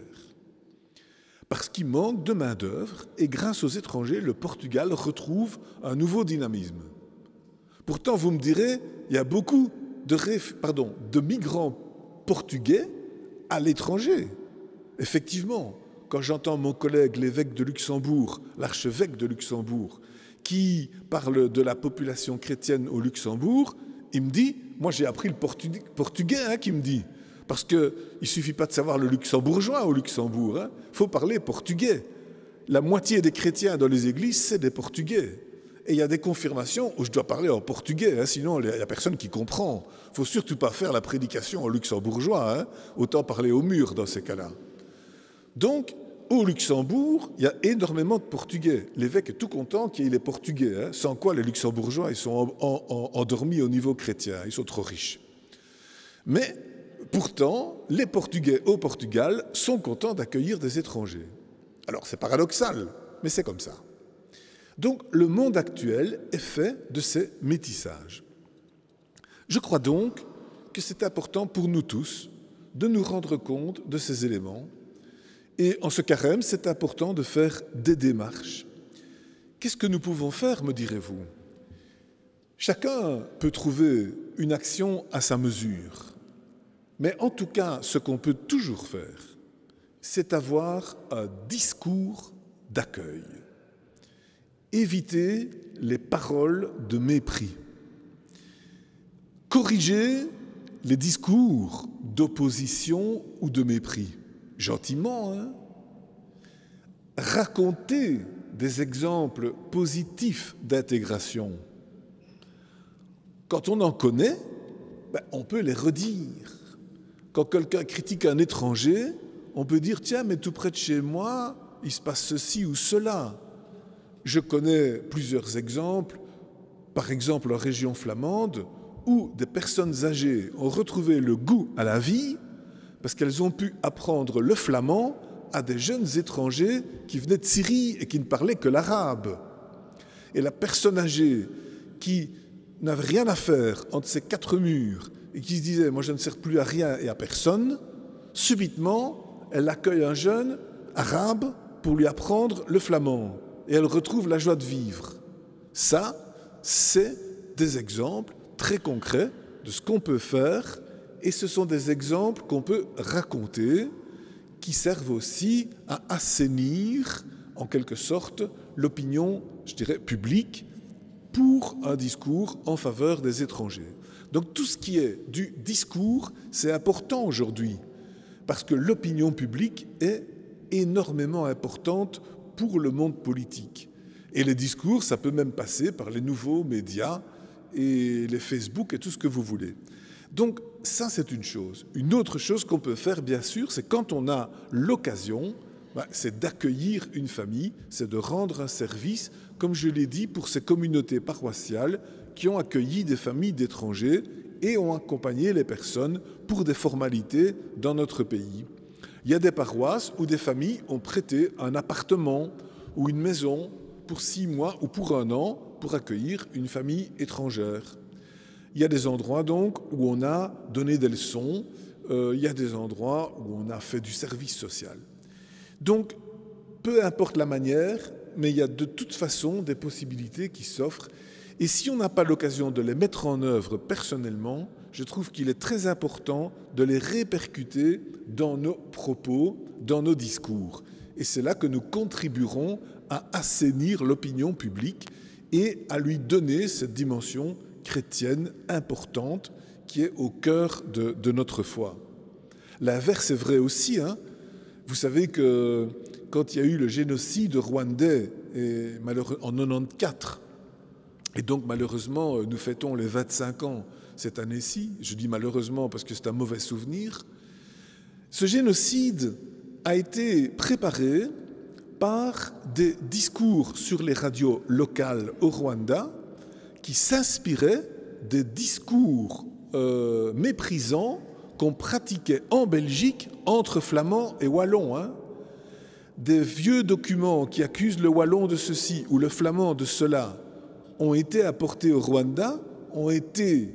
Parce qu'il manque de main-d'œuvre et grâce aux étrangers, le Portugal retrouve un nouveau dynamisme. Pourtant, vous me direz, il y a beaucoup de migrants portugais à l'étranger. Effectivement, quand j'entends mon collègue l'évêque de Luxembourg, l'archevêque de Luxembourg, qui parle de la population chrétienne au Luxembourg, il me dit, moi j'ai appris le portugais, qui me dit, parce qu'il ne suffit pas de savoir le luxembourgeois au Luxembourg, il faut parler portugais. La moitié des chrétiens dans les églises, c'est des portugais. Et il y a des confirmations où je dois parler en portugais, sinon il n'y a personne qui comprend. Il ne faut surtout pas faire la prédication en luxembourgeois, autant parler au mur dans ces cas-là. Donc, au Luxembourg, il y a énormément de Portugais. L'évêque est tout content qu'il y ait les Portugais, sans quoi les Luxembourgeois ils sont endormis au niveau chrétien, ils sont trop riches. Mais pourtant, les Portugais au Portugal sont contents d'accueillir des étrangers. Alors c'est paradoxal, mais c'est comme ça. Donc le monde actuel est fait de ces métissages. Je crois donc que c'est important pour nous tous de nous rendre compte de ces éléments. Et en ce carême, c'est important de faire des démarches. Qu'est-ce que nous pouvons faire, me direz-vous? Chacun peut trouver une action à sa mesure. Mais en tout cas, ce qu'on peut toujours faire, c'est avoir un discours d'accueil. Éviter les paroles de mépris. Corriger les discours d'opposition ou de mépris. Gentiment, Raconter des exemples positifs d'intégration. Quand on en connaît, on peut les redire. Quand quelqu'un critique un étranger, on peut dire « Tiens, mais tout près de chez moi, il se passe ceci ou cela ». Je connais plusieurs exemples, par exemple en région flamande, où des personnes âgées ont retrouvé le goût à la vie parce qu'elles ont pu apprendre le flamand à des jeunes étrangers qui venaient de Syrie et qui ne parlaient que l'arabe. Et la personne âgée qui n'avait rien à faire entre ces quatre murs et qui se disait « moi je ne sers plus à rien et à personne », subitement, elle accueille un jeune arabe pour lui apprendre le flamand. Et elle retrouve la joie de vivre. Ça, c'est des exemples très concrets de ce qu'on peut faire et ce sont des exemples qu'on peut raconter qui servent aussi à assainir, en quelque sorte, l'opinion, je dirais, publique pour un discours en faveur des étrangers. Donc tout ce qui est du discours, c'est important aujourd'hui parce que l'opinion publique est énormément importante pour le monde politique. Et les discours, ça peut même passer par les nouveaux médias et les Facebook et tout ce que vous voulez. Donc ça, c'est une chose. Une autre chose qu'on peut faire, bien sûr, c'est quand on a l'occasion, c'est d'accueillir une famille, c'est de rendre un service, comme je l'ai dit, pour ces communautés paroissiales qui ont accueilli des familles d'étrangers et ont accompagné les personnes pour des formalités dans notre pays. Il y a des paroisses où des familles ont prêté un appartement ou une maison pour 6 mois ou pour 1 an pour accueillir une famille étrangère. Il y a des endroits donc où on a donné des leçons, il y a des endroits où on a fait du service social. Donc, peu importe la manière, mais il y a de toute façon des possibilités qui s'offrent. Et si on n'a pas l'occasion de les mettre en œuvre personnellement, je trouve qu'il est très important de les répercuter dans nos propos, dans nos discours. Et c'est là que nous contribuerons à assainir l'opinion publique et à lui donner cette dimension chrétienne importante qui est au cœur de notre foi. L'inverse est vrai aussi. Vous savez que quand il y a eu le génocide rwandais en 94, et donc malheureusement nous fêtons les 25 ans cette année-ci, je dis malheureusement parce que c'est un mauvais souvenir, ce génocide a été préparé par des discours sur les radios locales au Rwanda qui s'inspiraient des discours méprisants qu'on pratiquait en Belgique entre flamands et wallons. Des vieux documents qui accusent le wallon de ceci ou le flamand de cela ont été apportés au Rwanda, ont été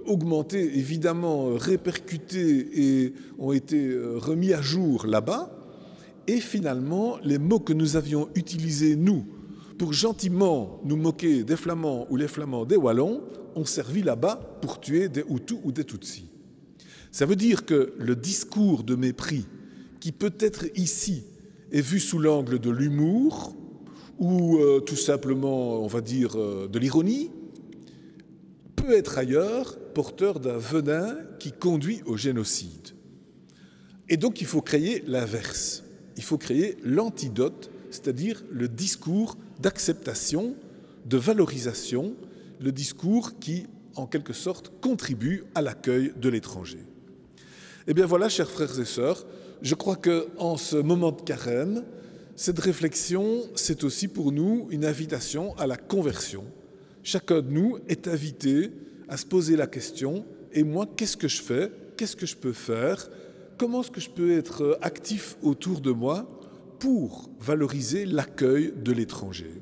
augmentés, évidemment répercutés et ont été remis à jour là-bas. Et finalement, les mots que nous avions utilisés, nous, pour gentiment nous moquer des Flamands ou les Flamands des Wallons, ont servi là-bas pour tuer des Hutus ou des Tutsis. Ça veut dire que le discours de mépris, qui peut-être ici est vu sous l'angle de l'humour ou tout simplement, on va dire, de l'ironie, peut être ailleurs porteur d'un venin qui conduit au génocide. Et donc il faut créer l'inverse. Il faut créer l'antidote, c'est-à-dire le discours d'acceptation, de valorisation, le discours qui, en quelque sorte, contribue à l'accueil de l'étranger. Eh bien voilà, chers frères et sœurs, je crois qu'en ce moment de carême, cette réflexion, c'est aussi pour nous une invitation à la conversion. Chacun de nous est invité à se poser la question, et moi, qu'est-ce que je fais? Qu'est-ce que je peux faire? Comment est-ce que je peux être actif autour de moi pour valoriser l'accueil de l'étranger?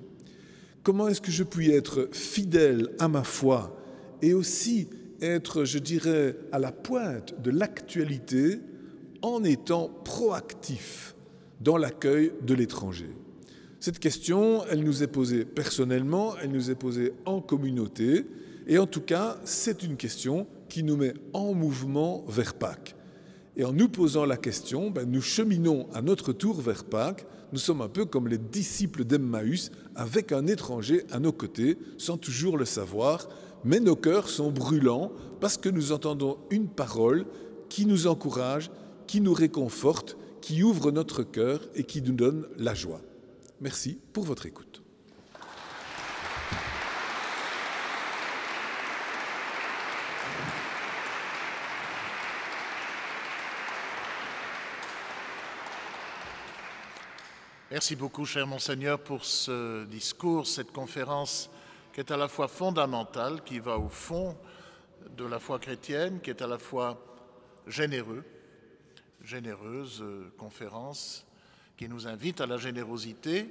Comment est-ce que je puis être fidèle à ma foi et aussi être, je dirais, à la pointe de l'actualité en étant proactif dans l'accueil de l'étranger? Cette question, elle nous est posée personnellement, elle nous est posée en communauté, et en tout cas, c'est une question qui nous met en mouvement vers Pâques. Et en nous posant la question, nous cheminons à notre tour vers Pâques. Nous sommes un peu comme les disciples d'Emmaüs, avec un étranger à nos côtés, sans toujours le savoir, mais nos cœurs sont brûlants parce que nous entendons une parole qui nous encourage, qui nous réconforte, qui ouvre notre cœur et qui nous donne la joie. Merci pour votre écoute. Merci beaucoup, cher Monseigneur, pour ce discours, cette conférence qui est à la fois fondamentale, qui va au fond de la foi chrétienne, qui est à la fois généreuse conférence, qui nous invite à la générosité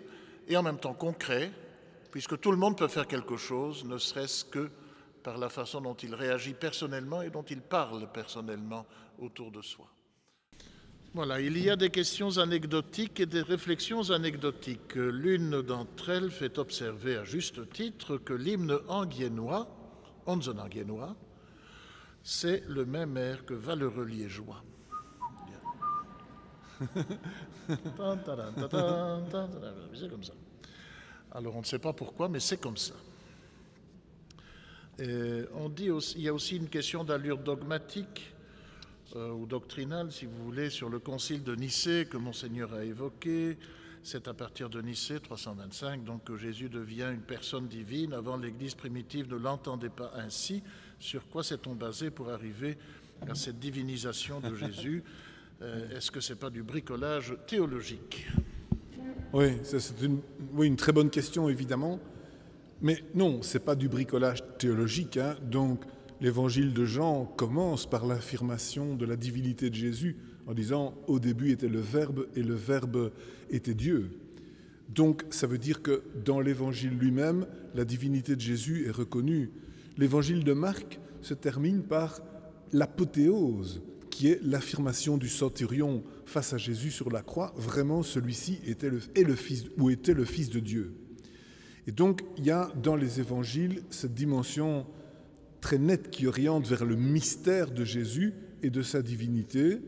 et en même temps concret, puisque tout le monde peut faire quelque chose, ne serait-ce que par la façon dont il réagit personnellement et dont il parle personnellement autour de soi. Voilà, il y a des questions anecdotiques et des réflexions anecdotiques. L'une d'entre elles fait observer à juste titre que l'hymne anguiennois, Onzen anguiennois, c'est le même air que Valeureux liégeois. C'est comme ça. Alors on ne sait pas pourquoi, mais c'est comme ça. On dit aussi, il y a aussi une question d'allure dogmatique ou doctrinale, si vous voulez, sur le concile de Nicée que Monseigneur a évoqué. C'est à partir de Nicée 325 donc, que Jésus devient une personne divine. Avant, l'Église primitive ne l'entendait pas ainsi. Sur quoi s'est-on basé pour arriver à cette divinisation de Jésus? Est-ce que ce n'est pas du bricolage théologique? Oui, c'est une très bonne question, évidemment. Mais non, ce n'est pas du bricolage théologique. Donc, l'évangile de Jean commence par l'affirmation de la divinité de Jésus en disant « Au début était le Verbe et le Verbe était Dieu ». Donc, ça veut dire que dans l'évangile lui-même, la divinité de Jésus est reconnue. L'évangile de Marc se termine par l'apothéose, qui est l'affirmation du centurion face à Jésus sur la croix. Vraiment, celui-ci était le fils de Dieu. Et donc, il y a dans les évangiles cette dimension très nette qui oriente vers le mystère de Jésus et de sa divinité.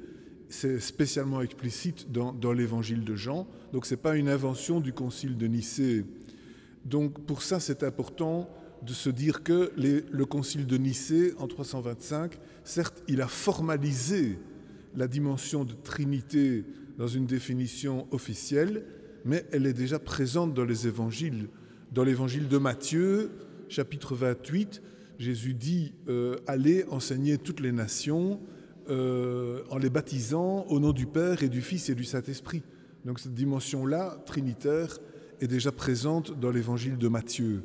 c'est spécialement explicite dans l'évangile de Jean, donc ce n'est pas une invention du concile de Nicée. Donc pour ça, c'est important de se dire que le concile de Nicée, en 325, certes, il a formalisé la dimension de Trinité dans une définition officielle, mais elle est déjà présente dans les évangiles. Dans l'évangile de Matthieu, chapitre 28, Jésus dit « Allez enseigner toutes les nations en les baptisant au nom du Père et du Fils et du Saint-Esprit ». Donc cette dimension-là, trinitaire, est déjà présente dans l'évangile de Matthieu.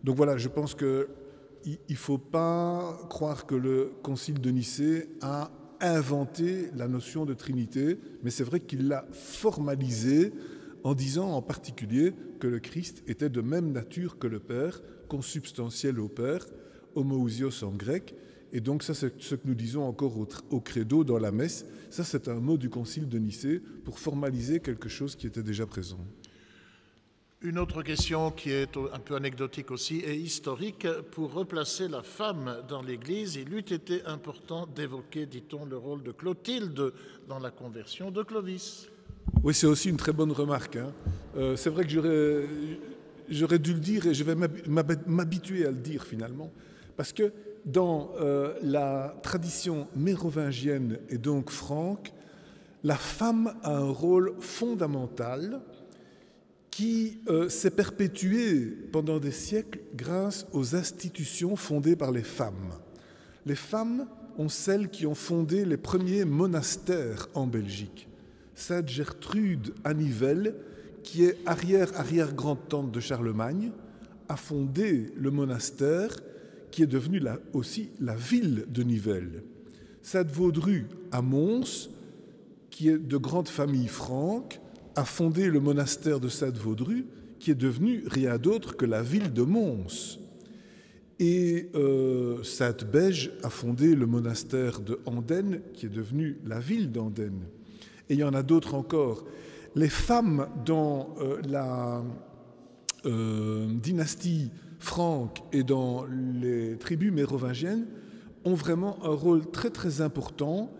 Donc voilà, je pense qu'il ne faut pas croire que le concile de Nicée a inventé la notion de Trinité, mais c'est vrai qu'il l'a formalisée en disant en particulier que le Christ était de même nature que le Père, consubstantiel au Père, homoousios en grec. Et donc ça, c'est ce que nous disons encore au credo dans la messe. Ça, c'est un mot du concile de Nicée pour formaliser quelque chose qui était déjà présent. Une autre question qui est un peu anecdotique aussi et historique. Pour replacer la femme dans l'Église, il eût été important d'évoquer, dit-on, le rôle de Clotilde dans la conversion de Clovis. Oui, c'est aussi une très bonne remarque. C'est vrai que j'aurais dû le dire et je vais m'habituer à le dire finalement. Parce que dans la tradition mérovingienne et donc franque, la femme a un rôle fondamental qui s'est perpétué pendant des siècles grâce aux institutions fondées par les femmes. Les femmes ont celles qui ont fondé les premiers monastères en Belgique. Sainte Gertrude à Nivelles, qui est arrière-grand-tante de Charlemagne, a fondé le monastère qui est devenu aussi la ville de Nivelles. Sainte Vaudru à Mons, qui est de grande famille franque, a fondé le monastère de Sainte-Vaudru, qui est devenu rien d'autre que la ville de Mons. Et Sainte-Bège a fondé le monastère de Andenne, qui est devenu la ville d'Andenne. Et il y en a d'autres encore. Les femmes dans la dynastie franque et dans les tribus mérovingiennes ont vraiment un rôle très très important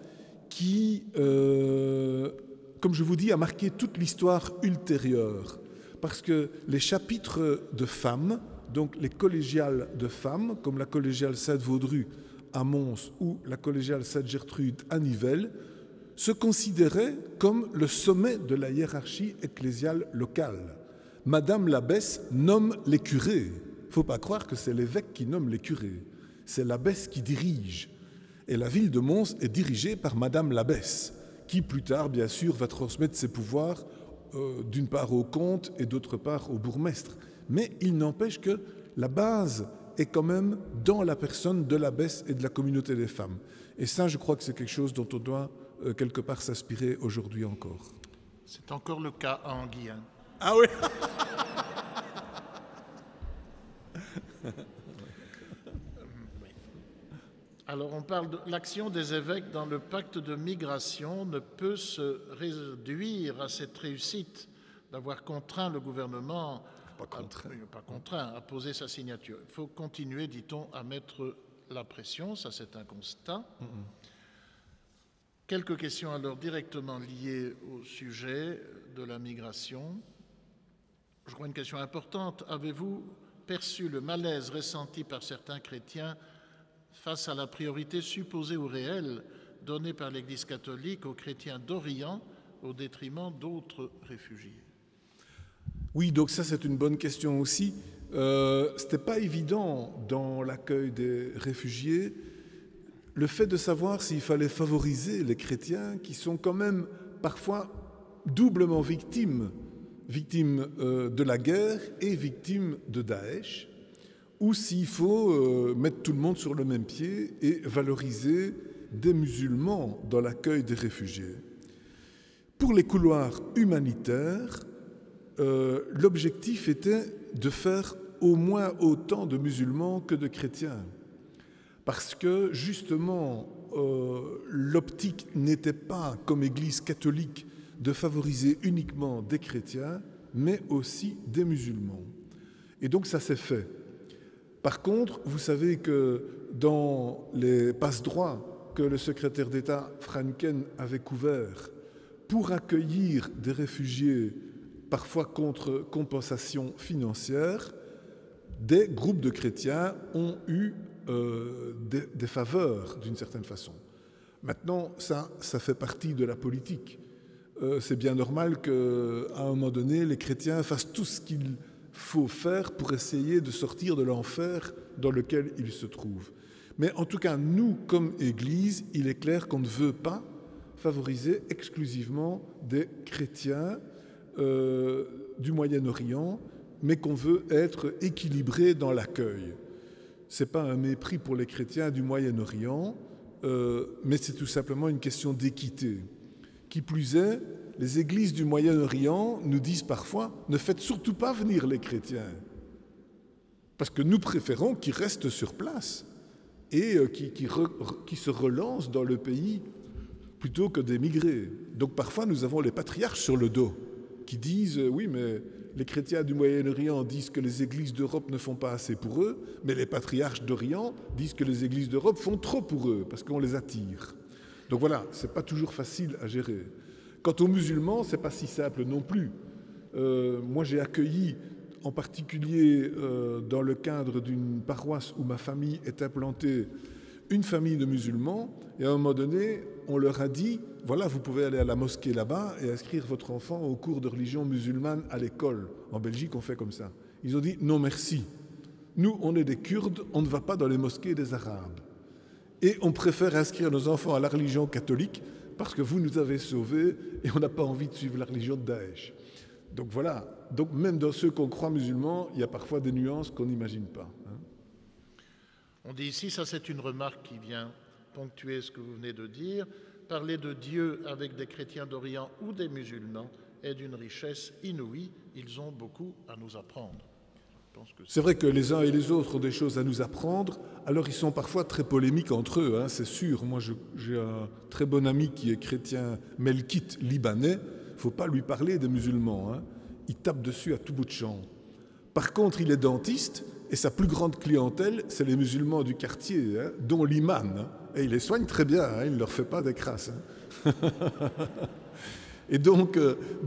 qui, comme je vous dis, a marqué toute l'histoire ultérieure. Parce que les chapitres de femmes, donc les collégiales de femmes, comme la collégiale Sainte-Vaudru à Mons ou la collégiale Sainte-Gertrude à Nivelles, se considéraient comme le sommet de la hiérarchie ecclésiale locale. Madame l'abbesse nomme les curés. Il ne faut pas croire que c'est l'évêque qui nomme les curés. C'est l'abbesse qui dirige. Et la ville de Mons est dirigée par Madame l'abbesse, qui plus tard, bien sûr, va transmettre ses pouvoirs d'une part au comte et d'autre part au bourgmestre. Mais il n'empêche que la base est quand même dans la personne de l'abbesse et de la communauté des femmes. Et ça, je crois que c'est quelque chose dont on doit quelque part s'inspirer aujourd'hui encore. C'est encore le cas à Anguien. Ah oui. Alors on parle de l'action des évêques dans le pacte de migration ne peut se réduire à cette réussite d'avoir contraint le gouvernement, à poser sa signature. Il faut continuer, dit-on, à mettre la pression, ça c'est un constat. Quelques questions alors directement liées au sujet de la migration. Je crois une question importante. Avez-vous perçu le malaise ressenti par certains chrétiens face à la priorité supposée ou réelle donnée par l'Église catholique aux chrétiens d'Orient au détriment d'autres réfugiés? Oui, donc ça c'est une bonne question aussi. Ce n'était pas évident dans l'accueil des réfugiés le fait de savoir s'il fallait favoriser les chrétiens qui sont quand même parfois doublement victimes de la guerre et victimes de Daesh, ou s'il faut mettre tout le monde sur le même pied et valoriser des musulmans dans l'accueil des réfugiés. Pour les couloirs humanitaires, l'objectif était de faire au moins autant de musulmans que de chrétiens. Parce que justement, l'optique n'était pas, comme Église catholique, de favoriser uniquement des chrétiens, mais aussi des musulmans. Et donc ça s'est fait. Par contre, vous savez que dans les passe-droits que le secrétaire d'État Franken avait couvert, pour accueillir des réfugiés, parfois contre compensation financière, des groupes de chrétiens ont eu des faveurs d'une certaine façon. Maintenant, ça fait partie de la politique. C'est bien normal qu'à un moment donné, les chrétiens fassent tout ce qu'il faut faire pour essayer de sortir de l'enfer dans lequel ils se trouvent. Mais en tout cas, nous, comme Église, il est clair qu'on ne veut pas favoriser exclusivement des chrétiens du Moyen-Orient, mais qu'on veut être équilibré dans l'accueil. Ce n'est pas un mépris pour les chrétiens du Moyen-Orient, mais c'est tout simplement une question d'équité. Qui plus est, les églises du Moyen-Orient nous disent parfois « ne faites surtout pas venir les chrétiens », parce que nous préférons qu'ils restent sur place et qui se relancent dans le pays plutôt que d'émigrer. Donc parfois nous avons les patriarches sur le dos qui disent « oui, mais les chrétiens du Moyen-Orient disent que les églises d'Europe ne font pas assez pour eux, mais les patriarches d'Orient disent que les églises d'Europe font trop pour eux, parce qu'on les attire. » Donc voilà, ce n'est pas toujours facile à gérer. Quant aux musulmans, ce n'est pas si simple non plus. Moi, j'ai accueilli, en particulier dans le cadre d'une paroisse où ma famille est implantée, une famille de musulmans, et à un moment donné, on leur a dit, voilà, vous pouvez aller à la mosquée là-bas et inscrire votre enfant au cours de religion musulmane à l'école. En Belgique, on fait comme ça. Ils ont dit, non merci. Nous, on est des Kurdes, on ne va pas dans les mosquées des Arabes. Et on préfère inscrire nos enfants à la religion catholique parce que vous nous avez sauvés et on n'a pas envie de suivre la religion de Daesh. Donc voilà. Donc même dans ceux qu'on croit musulmans, il y a parfois des nuances qu'on n'imagine pas. On dit ici, ça c'est une remarque qui vient ponctuer ce que vous venez de dire, parler de Dieu avec des chrétiens d'Orient ou des musulmans est d'une richesse inouïe. Ils ont beaucoup à nous apprendre. C'est vrai que les uns et les autres ont des choses à nous apprendre, alors ils sont parfois très polémiques entre eux, c'est sûr. Moi, j'ai un très bon ami qui est chrétien melkite libanais, il ne faut pas lui parler des musulmans, il tape dessus à tout bout de champ. Par contre, il est dentiste, et sa plus grande clientèle, c'est les musulmans du quartier, dont l'imam, et il les soigne très bien, il ne leur fait pas des crasses. Et donc,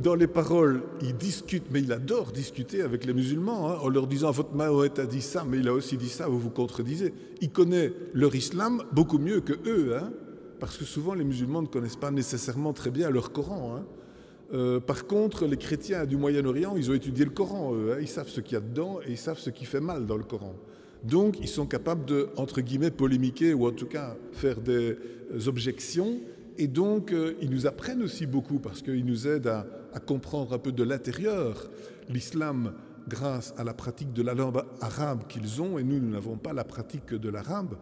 dans les paroles, il discute, mais il adore discuter avec les musulmans, en leur disant « votre Mahomet a dit ça, mais il a aussi dit ça, vous vous contredisez ». Il connaît leur islam beaucoup mieux que eux, parce que souvent les musulmans ne connaissent pas nécessairement très bien leur Coran. Par contre, les chrétiens du Moyen-Orient, ils ont étudié le Coran, eux, ils savent ce qu'il y a dedans et ils savent ce qui fait mal dans le Coran. Donc, ils sont capables de, entre guillemets, polémiquer ou en tout cas faire des objections. Et donc, ils nous apprennent aussi beaucoup parce qu'ils nous aident à comprendre un peu de l'intérieur l'islam grâce à la pratique de la langue arabe qu'ils ont, et nous n'avons pas la pratique de l'arabe.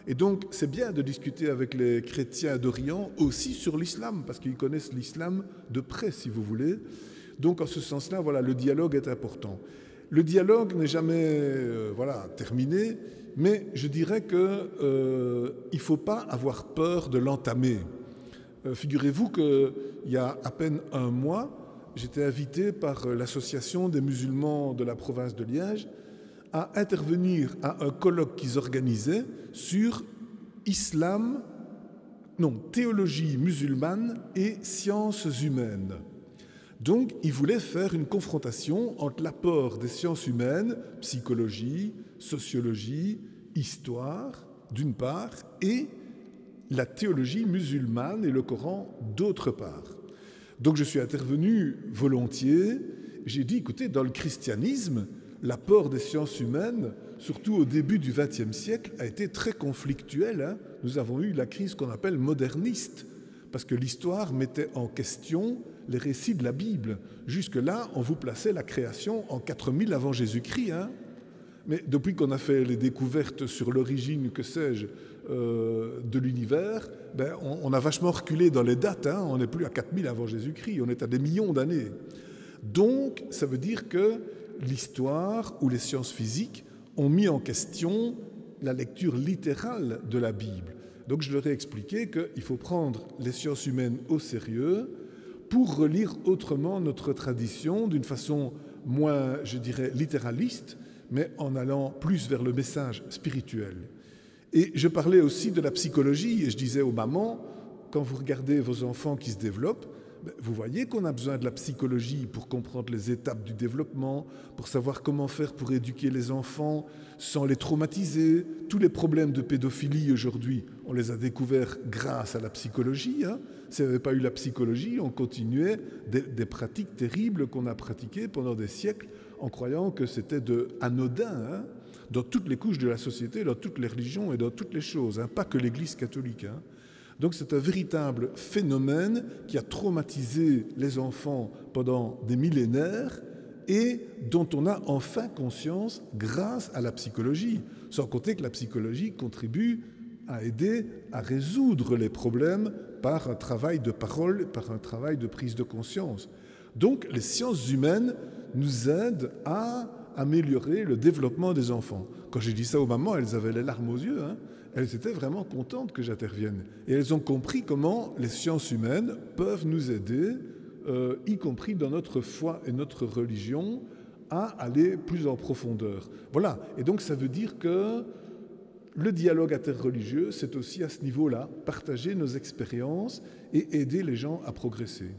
Et donc, c'est bien de discuter avec les chrétiens d'Orient aussi sur l'islam, parce qu'ils connaissent l'islam de près, si vous voulez. Donc, en ce sens-là, voilà, le dialogue est important. Le dialogue n'est jamais terminé, mais je dirais qu'il ne faut pas avoir peur de l'entamer. Figurez-vous qu'il y a à peine un mois, j'étais invité par l'association des musulmans de la province de Liège à intervenir à un colloque qu'ils organisaient sur théologie musulmane et sciences humaines. Donc, ils voulaient faire une confrontation entre l'apport des sciences humaines, psychologie, sociologie, histoire, d'une part, et la théologie musulmane et le Coran d'autre part. Donc je suis intervenu volontiers, j'ai dit, écoutez, dans le christianisme, l'apport des sciences humaines, surtout au début du XXe siècle, a été très conflictuel. Nous avons eu la crise qu'on appelle moderniste, parce que l'histoire mettait en question les récits de la Bible. Jusque-là, on vous plaçait la création en 4000 avant Jésus-Christ. Mais depuis qu'on a fait les découvertes sur l'origine, que sais-je, de l'univers, on a vachement reculé dans les dates. On n'est plus à 4000 avant Jésus-Christ, on est à des millions d'années. Donc, ça veut dire que l'histoire ou les sciences physiques ont mis en question la lecture littérale de la Bible. Donc, je leur ai expliqué qu'il faut prendre les sciences humaines au sérieux pour relire autrement notre tradition d'une façon moins, je dirais, littéraliste, mais en allant plus vers le message spirituel. Et je parlais aussi de la psychologie, et je disais aux mamans, quand vous regardez vos enfants qui se développent, vous voyez qu'on a besoin de la psychologie pour comprendre les étapes du développement, pour savoir comment faire pour éduquer les enfants sans les traumatiser. Tous les problèmes de pédophilie aujourd'hui, on les a découverts grâce à la psychologie. S'il n'y avait pas eu la psychologie, on continuait des pratiques terribles qu'on a pratiquées pendant des siècles en croyant que c'était anodin, dans toutes les couches de la société, dans toutes les religions et dans toutes les choses, pas que l'Église catholique. Donc c'est un véritable phénomène qui a traumatisé les enfants pendant des millénaires et dont on a enfin conscience grâce à la psychologie. Sans compter que la psychologie contribue à aider à résoudre les problèmes par un travail de parole, par un travail de prise de conscience. Donc les sciences humaines nous aident à améliorer le développement des enfants. Quand j'ai dit ça aux mamans, elles avaient les larmes aux yeux. Elles étaient vraiment contentes que j'intervienne. Et elles ont compris comment les sciences humaines peuvent nous aider, y compris dans notre foi et notre religion, à aller plus en profondeur. Voilà. Et donc ça veut dire que le dialogue interreligieux, c'est aussi à ce niveau-là, partager nos expériences et aider les gens à progresser.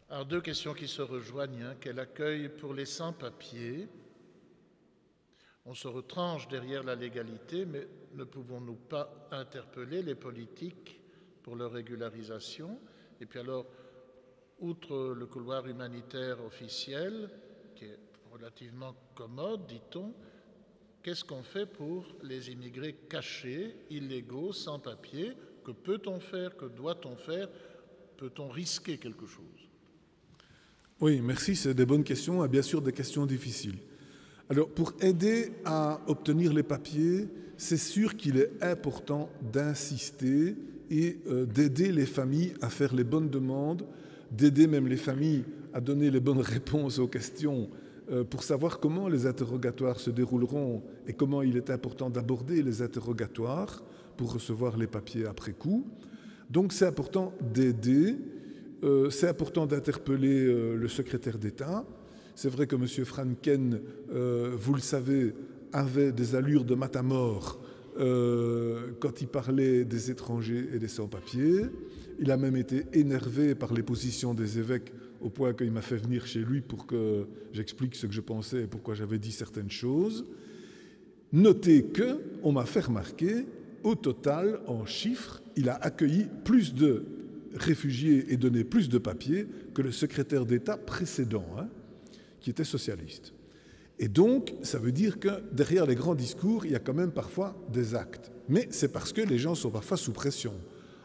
Alors, deux questions qui se rejoignent. Quel accueil pour les sans-papiers? On se retranche derrière la légalité, mais ne pouvons-nous pas interpeller les politiques pour leur régularisation? Et puis alors, outre le couloir humanitaire officiel, qui est relativement commode, dit-on, qu'est-ce qu'on fait pour les immigrés cachés, illégaux, sans papier? Que peut-on faire? Que doit-on faire? Peut-on risquer quelque chose? Oui, merci, c'est des bonnes questions et bien sûr des questions difficiles. Alors, pour aider à obtenir les papiers, c'est sûr qu'il est important d'insister et d'aider les familles à faire les bonnes demandes, d'aider même les familles à donner les bonnes réponses aux questions pour savoir comment les interrogatoires se dérouleront et comment il est important d'aborder les interrogatoires pour recevoir les papiers après coup. Donc, c'est important d'aider, c'est important d'interpeller le secrétaire d'État. C'est vrai que M. Franken, vous le savez, avait des allures de matamor quand il parlait des étrangers et des sans-papiers. Il a même été énervé par les positions des évêques au point qu'il m'a fait venir chez lui pour que j'explique ce que je pensais et pourquoi j'avais dit certaines choses. Notez qu'on m'a fait remarquer, au total, en chiffres, il a accueilli plus de réfugiés et donné plus de papiers que le secrétaire d'État précédent, qui était socialiste. Et donc, ça veut dire que derrière les grands discours, il y a quand même parfois des actes. Mais c'est parce que les gens sont parfois sous pression.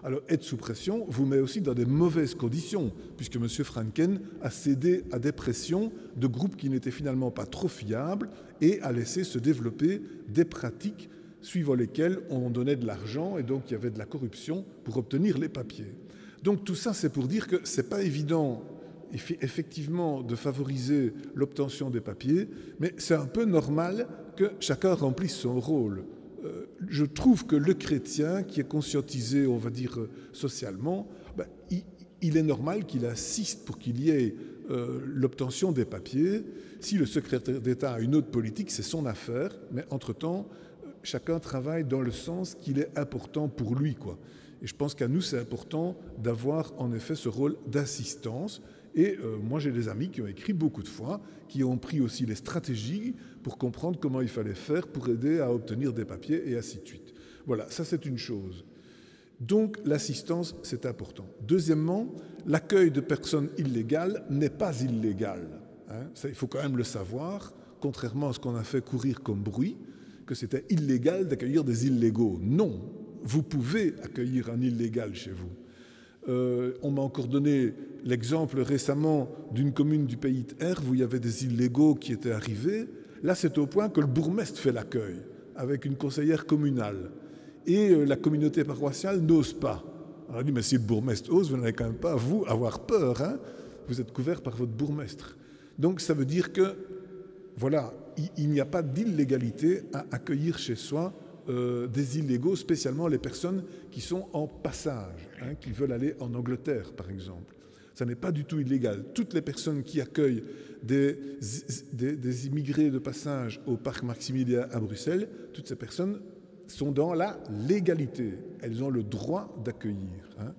Alors, être sous pression vous met aussi dans des mauvaises conditions, puisque M. Franken a cédé à des pressions de groupes qui n'étaient finalement pas trop fiables et a laissé se développer des pratiques suivant lesquelles on donnait de l'argent et donc il y avait de la corruption pour obtenir les papiers. Donc tout ça, c'est pour dire que ce n'est pas évident effectivement de favoriser l'obtention des papiers, mais c'est un peu normal que chacun remplisse son rôle. Je trouve que le chrétien qui est conscientisé, on va dire, socialement, il est normal qu'il insiste pour qu'il y ait l'obtention des papiers. Si le secrétaire d'État a une autre politique, c'est son affaire, mais entre-temps, chacun travaille dans le sens qu'il est important pour lui, quoi. Et je pense qu'à nous, c'est important d'avoir en effet ce rôle d'assistance. Et moi, j'ai des amis qui ont écrit beaucoup de fois, qui ont pris aussi les stratégies pour comprendre comment il fallait faire pour aider à obtenir des papiers et ainsi de suite. Voilà, ça c'est une chose. Donc l'assistance, c'est important. Deuxièmement, l'accueil de personnes illégales n'est pas illégal. Ça, il faut quand même le savoir, contrairement à ce qu'on a fait courir comme bruit, que c'était illégal d'accueillir des illégaux. Non, vous pouvez accueillir un illégal chez vous. On m'a encore donné l'exemple récemment d'une commune du pays de Herve où il y avait des illégaux qui étaient arrivés. Là, c'est au point que le bourgmestre fait l'accueil avec une conseillère communale. Et la communauté paroissiale n'ose pas. Alors, on dit, mais si le bourgmestre ose, vous n'allez quand même pas, vous, avoir peur. Vous êtes couvert par votre bourgmestre. Donc, ça veut dire que, voilà, il n'y a pas d'illégalité à accueillir chez soi des illégaux, spécialement les personnes qui sont en passage, qui veulent aller en Angleterre, par exemple. Ça n'est pas du tout illégal. Toutes les personnes qui accueillent des immigrés de passage au parc Maximilien à Bruxelles, toutes ces personnes sont dans la légalité. Elles ont le droit d'accueillir. Hein.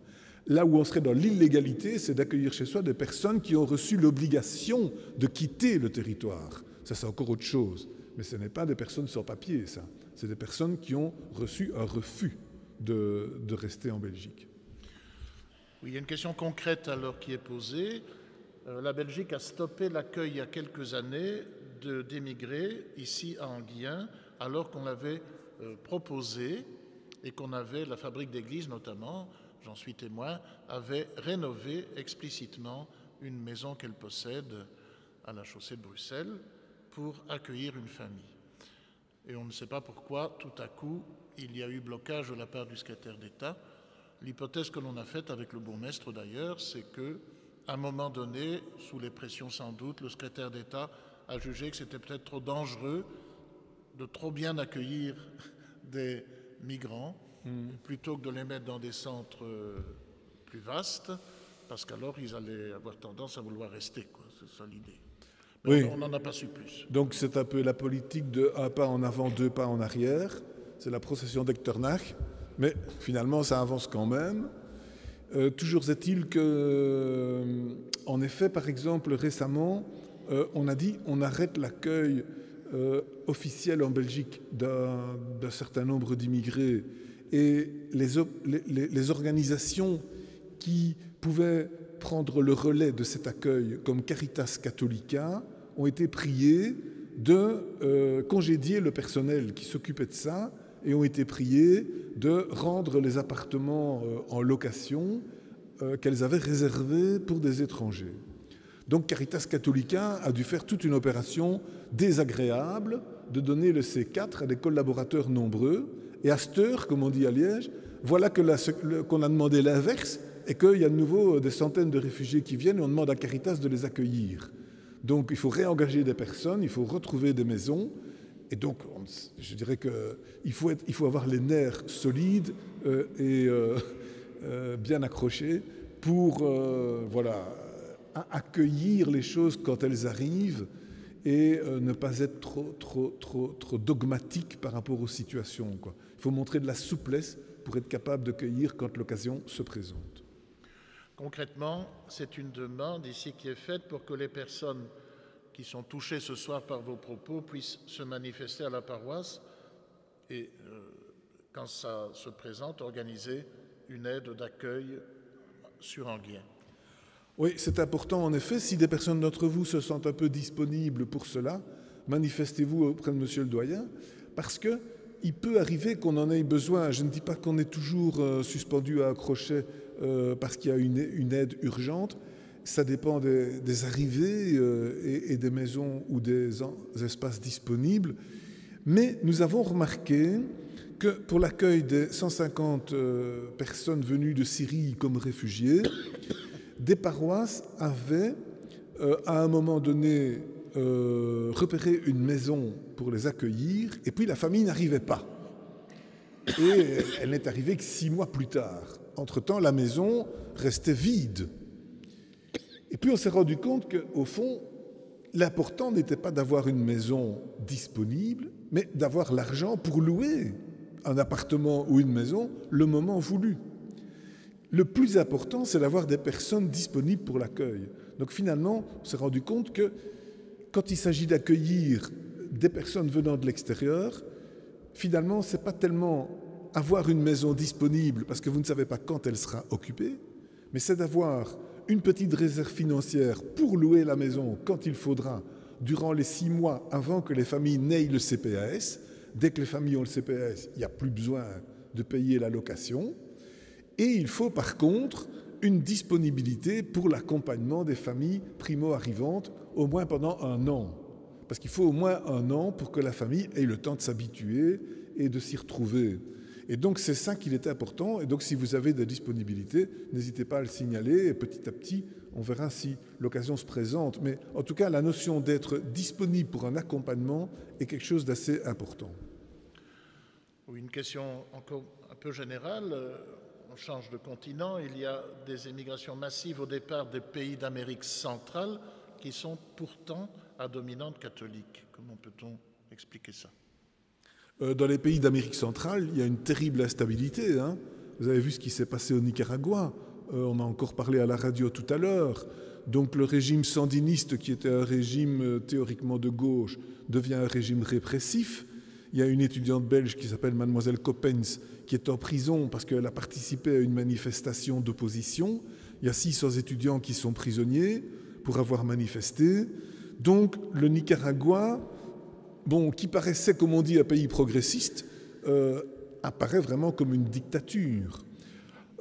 Là où on serait dans l'illégalité, c'est d'accueillir chez soi des personnes qui ont reçu l'obligation de quitter le territoire. Ça, c'est encore autre chose. Mais ce n'est pas des personnes sans papier, ça. C'est des personnes qui ont reçu un refus de rester en Belgique. Oui, il y a une question concrète alors qui est posée. La Belgique a stoppé l'accueil il y a quelques années d'émigrés ici à Anguien, alors qu'on l'avait proposé et qu'on avait, la fabrique d'église notamment, j'en suis témoin, avait rénové explicitement une maison qu'elle possède à la chaussée de Bruxelles pour accueillir une famille. Et on ne sait pas pourquoi, tout à coup, il y a eu blocage de la part du secrétaire d'État. L'hypothèse que l'on a faite avec le bourgmestre d'ailleurs, c'est qu'à un moment donné, sous les pressions sans doute, le secrétaire d'État a jugé que c'était peut-être trop dangereux de trop bien accueillir des migrants, plutôt que de les mettre dans des centres plus vastes, parce qu'alors ils allaient avoir tendance à vouloir rester, quoi. C'est ça l'idée. Mais oui. On n'en a pas su plus. Donc c'est un peu la politique de un pas en avant, deux pas en arrière. C'est la procession d'Echternach, mais finalement ça avance quand même. Toujours est-il que, en effet, par exemple, récemment, on a dit on arrête l'accueil officiel en Belgique d'un certain nombre d'immigrés, et les organisations qui pouvaient prendre le relais de cet accueil, comme Caritas Catholica, ont été priées de congédier le personnel qui s'occupait de ça et ont été priées de rendre les appartements en location qu'elles avaient réservés pour des étrangers. Donc Caritas Catholica a dû faire toute une opération désagréable de donner le C4 à des collaborateurs nombreux. Et à cette heure, comme on dit à Liège, voilà qu'on a demandé l'inverse et qu'il y a de nouveau des centaines de réfugiés qui viennent et on demande à Caritas de les accueillir. Donc il faut réengager des personnes, il faut retrouver des maisons. Et donc, je dirais qu'il faut avoir les nerfs solides et bien accrochés pour accueillir les choses quand elles arrivent et ne pas être trop dogmatique par rapport aux situations, quoi. Il faut montrer de la souplesse pour être capable de cueillir quand l'occasion se présente. Concrètement, c'est une demande ici qui est faite pour que les personnes qui sont touchées ce soir par vos propos puissent se manifester à la paroisse et, quand ça se présente, organiser une aide d'accueil sur Anguien. Oui, c'est important en effet. Si des personnes d'entre vous se sentent un peu disponibles pour cela, manifestez-vous auprès de Monsieur le Doyen, parce qu'il peut arriver qu'on en ait besoin. Je ne dis pas qu'on est toujours suspendu à un crochet parce qu'il y a une aide urgente. Ça dépend des arrivées et des maisons ou des espaces disponibles. Mais nous avons remarqué que pour l'accueil des 150 personnes venues de Syrie comme réfugiés, des paroisses avaient, à un moment donné, repéré une maison pour les accueillir, et puis la famille n'arrivait pas. Et elle n'est arrivée que 6 mois plus tard. Entre-temps, la maison restait vide. Et puis on s'est rendu compte qu'au fond, l'important n'était pas d'avoir une maison disponible, mais d'avoir l'argent pour louer un appartement ou une maison le moment voulu. Le plus important, c'est d'avoir des personnes disponibles pour l'accueil. Donc finalement, on s'est rendu compte que quand il s'agit d'accueillir des personnes venant de l'extérieur, finalement, ce n'est pas tellement avoir une maison disponible parce que vous ne savez pas quand elle sera occupée, mais c'est d'avoir une petite réserve financière pour louer la maison quand il faudra, durant les 6 mois avant que les familles n'aient le CPAS. Dès que les familles ont le CPAS, il n'y a plus besoin de payer la location. Et il faut par contre une disponibilité pour l'accompagnement des familles primo-arrivantes, au moins pendant 1 an. Parce qu'il faut au moins 1 an pour que la famille ait le temps de s'habituer et de s'y retrouver. Et donc c'est ça qu'il est important. Et donc si vous avez des disponibilités, n'hésitez pas à le signaler. Et petit à petit, on verra si l'occasion se présente. Mais en tout cas, la notion d'être disponible pour un accompagnement est quelque chose d'assez important. Oui, une question encore un peu générale. change de continent, il y a des émigrations massives au départ des pays d'Amérique centrale qui sont pourtant à dominante catholique. Comment peut-on expliquer ça? Dans les pays d'Amérique centrale, il y a une terrible instabilité. Hein. Vous avez vu ce qui s'est passé au Nicaragua. On a encore parlé à la radio tout à l'heure. Donc le régime sandiniste, qui était un régime théoriquement de gauche, devient un régime répressif. Il y a une étudiante belge qui s'appelle Mademoiselle Coppens qui est en prison parce qu'elle a participé à une manifestation d'opposition. Il y a 600 étudiants qui sont prisonniers pour avoir manifesté. Donc le Nicaragua, qui paraissait, comme on dit, un pays progressiste, apparaît vraiment comme une dictature.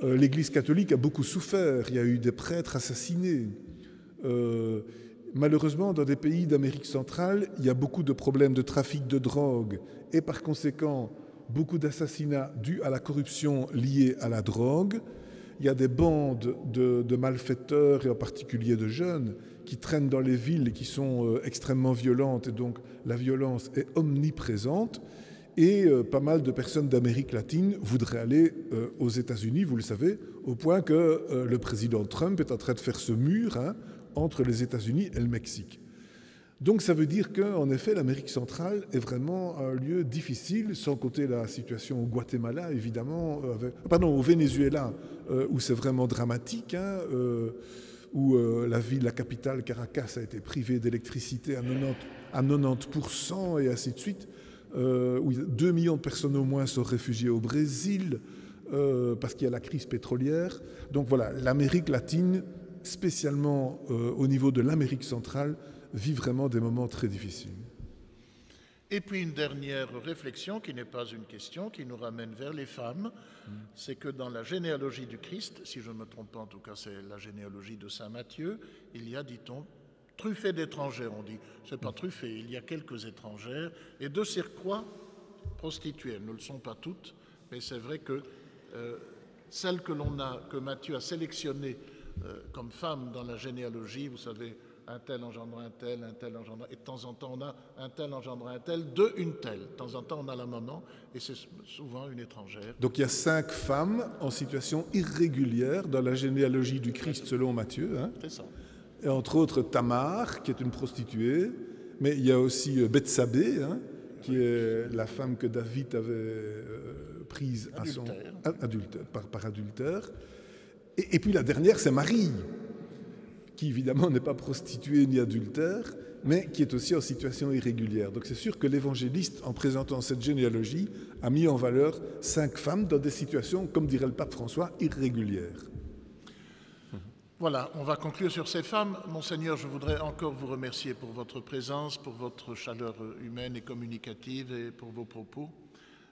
L'Église catholique a beaucoup souffert. Il y a eu des prêtres assassinés. Malheureusement, dans des pays d'Amérique centrale, il y a beaucoup de problèmes de trafic de drogue et par conséquent, beaucoup d'assassinats dus à la corruption liée à la drogue. Il y a des bandes de malfaiteurs, et en particulier de jeunes, qui traînent dans les villes et qui sont extrêmement violentes, et donc la violence est omniprésente. Et pas mal de personnes d'Amérique latine voudraient aller aux États-Unis, vous le savez, au point que le président Trump est en train de faire ce mur entre les États-Unis et le Mexique. Donc ça veut dire qu'en effet, l'Amérique centrale est vraiment un lieu difficile, sans compter la situation au Guatemala, évidemment, au Venezuela, où c'est vraiment dramatique, où la capitale Caracas a été privée d'électricité à 90% et ainsi de suite, où 2 millions de personnes au moins sont réfugiées au Brésil, parce qu'il y a la crise pétrolière. Donc voilà, l'Amérique latine, spécialement au niveau de l'Amérique centrale, vit vraiment des moments très difficiles. Et puis une dernière réflexion, qui n'est pas une question, qui nous ramène vers les femmes, c'est que dans la généalogie du Christ, si je ne me trompe pas, en tout cas c'est la généalogie de saint Matthieu, il y a, dit-on, truffé d'étrangères, on dit. C'est pas truffé, il y a quelques étrangères, et de surcroît prostituées. Elles ne le sont pas toutes, mais c'est vrai que celles que Matthieu a sélectionnées comme femmes dans la généalogie, vous savez, un tel engendre un tel engendre, et de temps en temps on a un tel engendre un tel, de une telle. De temps en temps on a la maman, et c'est souvent une étrangère. Donc il y a 5 femmes en situation irrégulière dans la généalogie du Christ selon Matthieu. C'est ça. Et entre autres Tamar, qui est une prostituée, mais il y a aussi Bethsabée, qui est la femme que David avait prise par adultère. Et puis la dernière, c'est Marie, qui évidemment n'est pas prostituée ni adultère, mais qui est aussi en situation irrégulière. Donc c'est sûr que l'évangéliste, en présentant cette généalogie, a mis en valeur 5 femmes dans des situations, comme dirait le pape François, irrégulières. Voilà, on va conclure sur ces femmes. Monseigneur, je voudrais encore vous remercier pour votre présence, pour votre chaleur humaine et communicative et pour vos propos.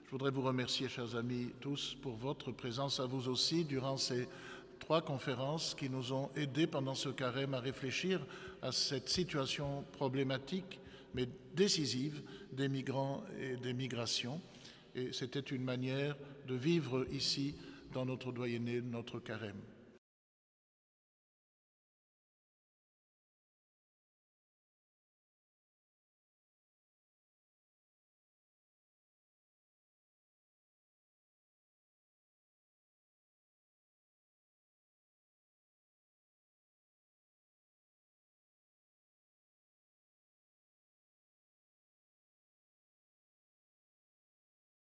Je voudrais vous remercier, chers amis tous, pour votre présence à vous aussi durant ces 3 conférences qui nous ont aidés pendant ce carême à réfléchir à cette situation problématique, mais décisive, des migrants et des migrations. Et c'était une manière de vivre ici, dans notre doyenné, notre carême.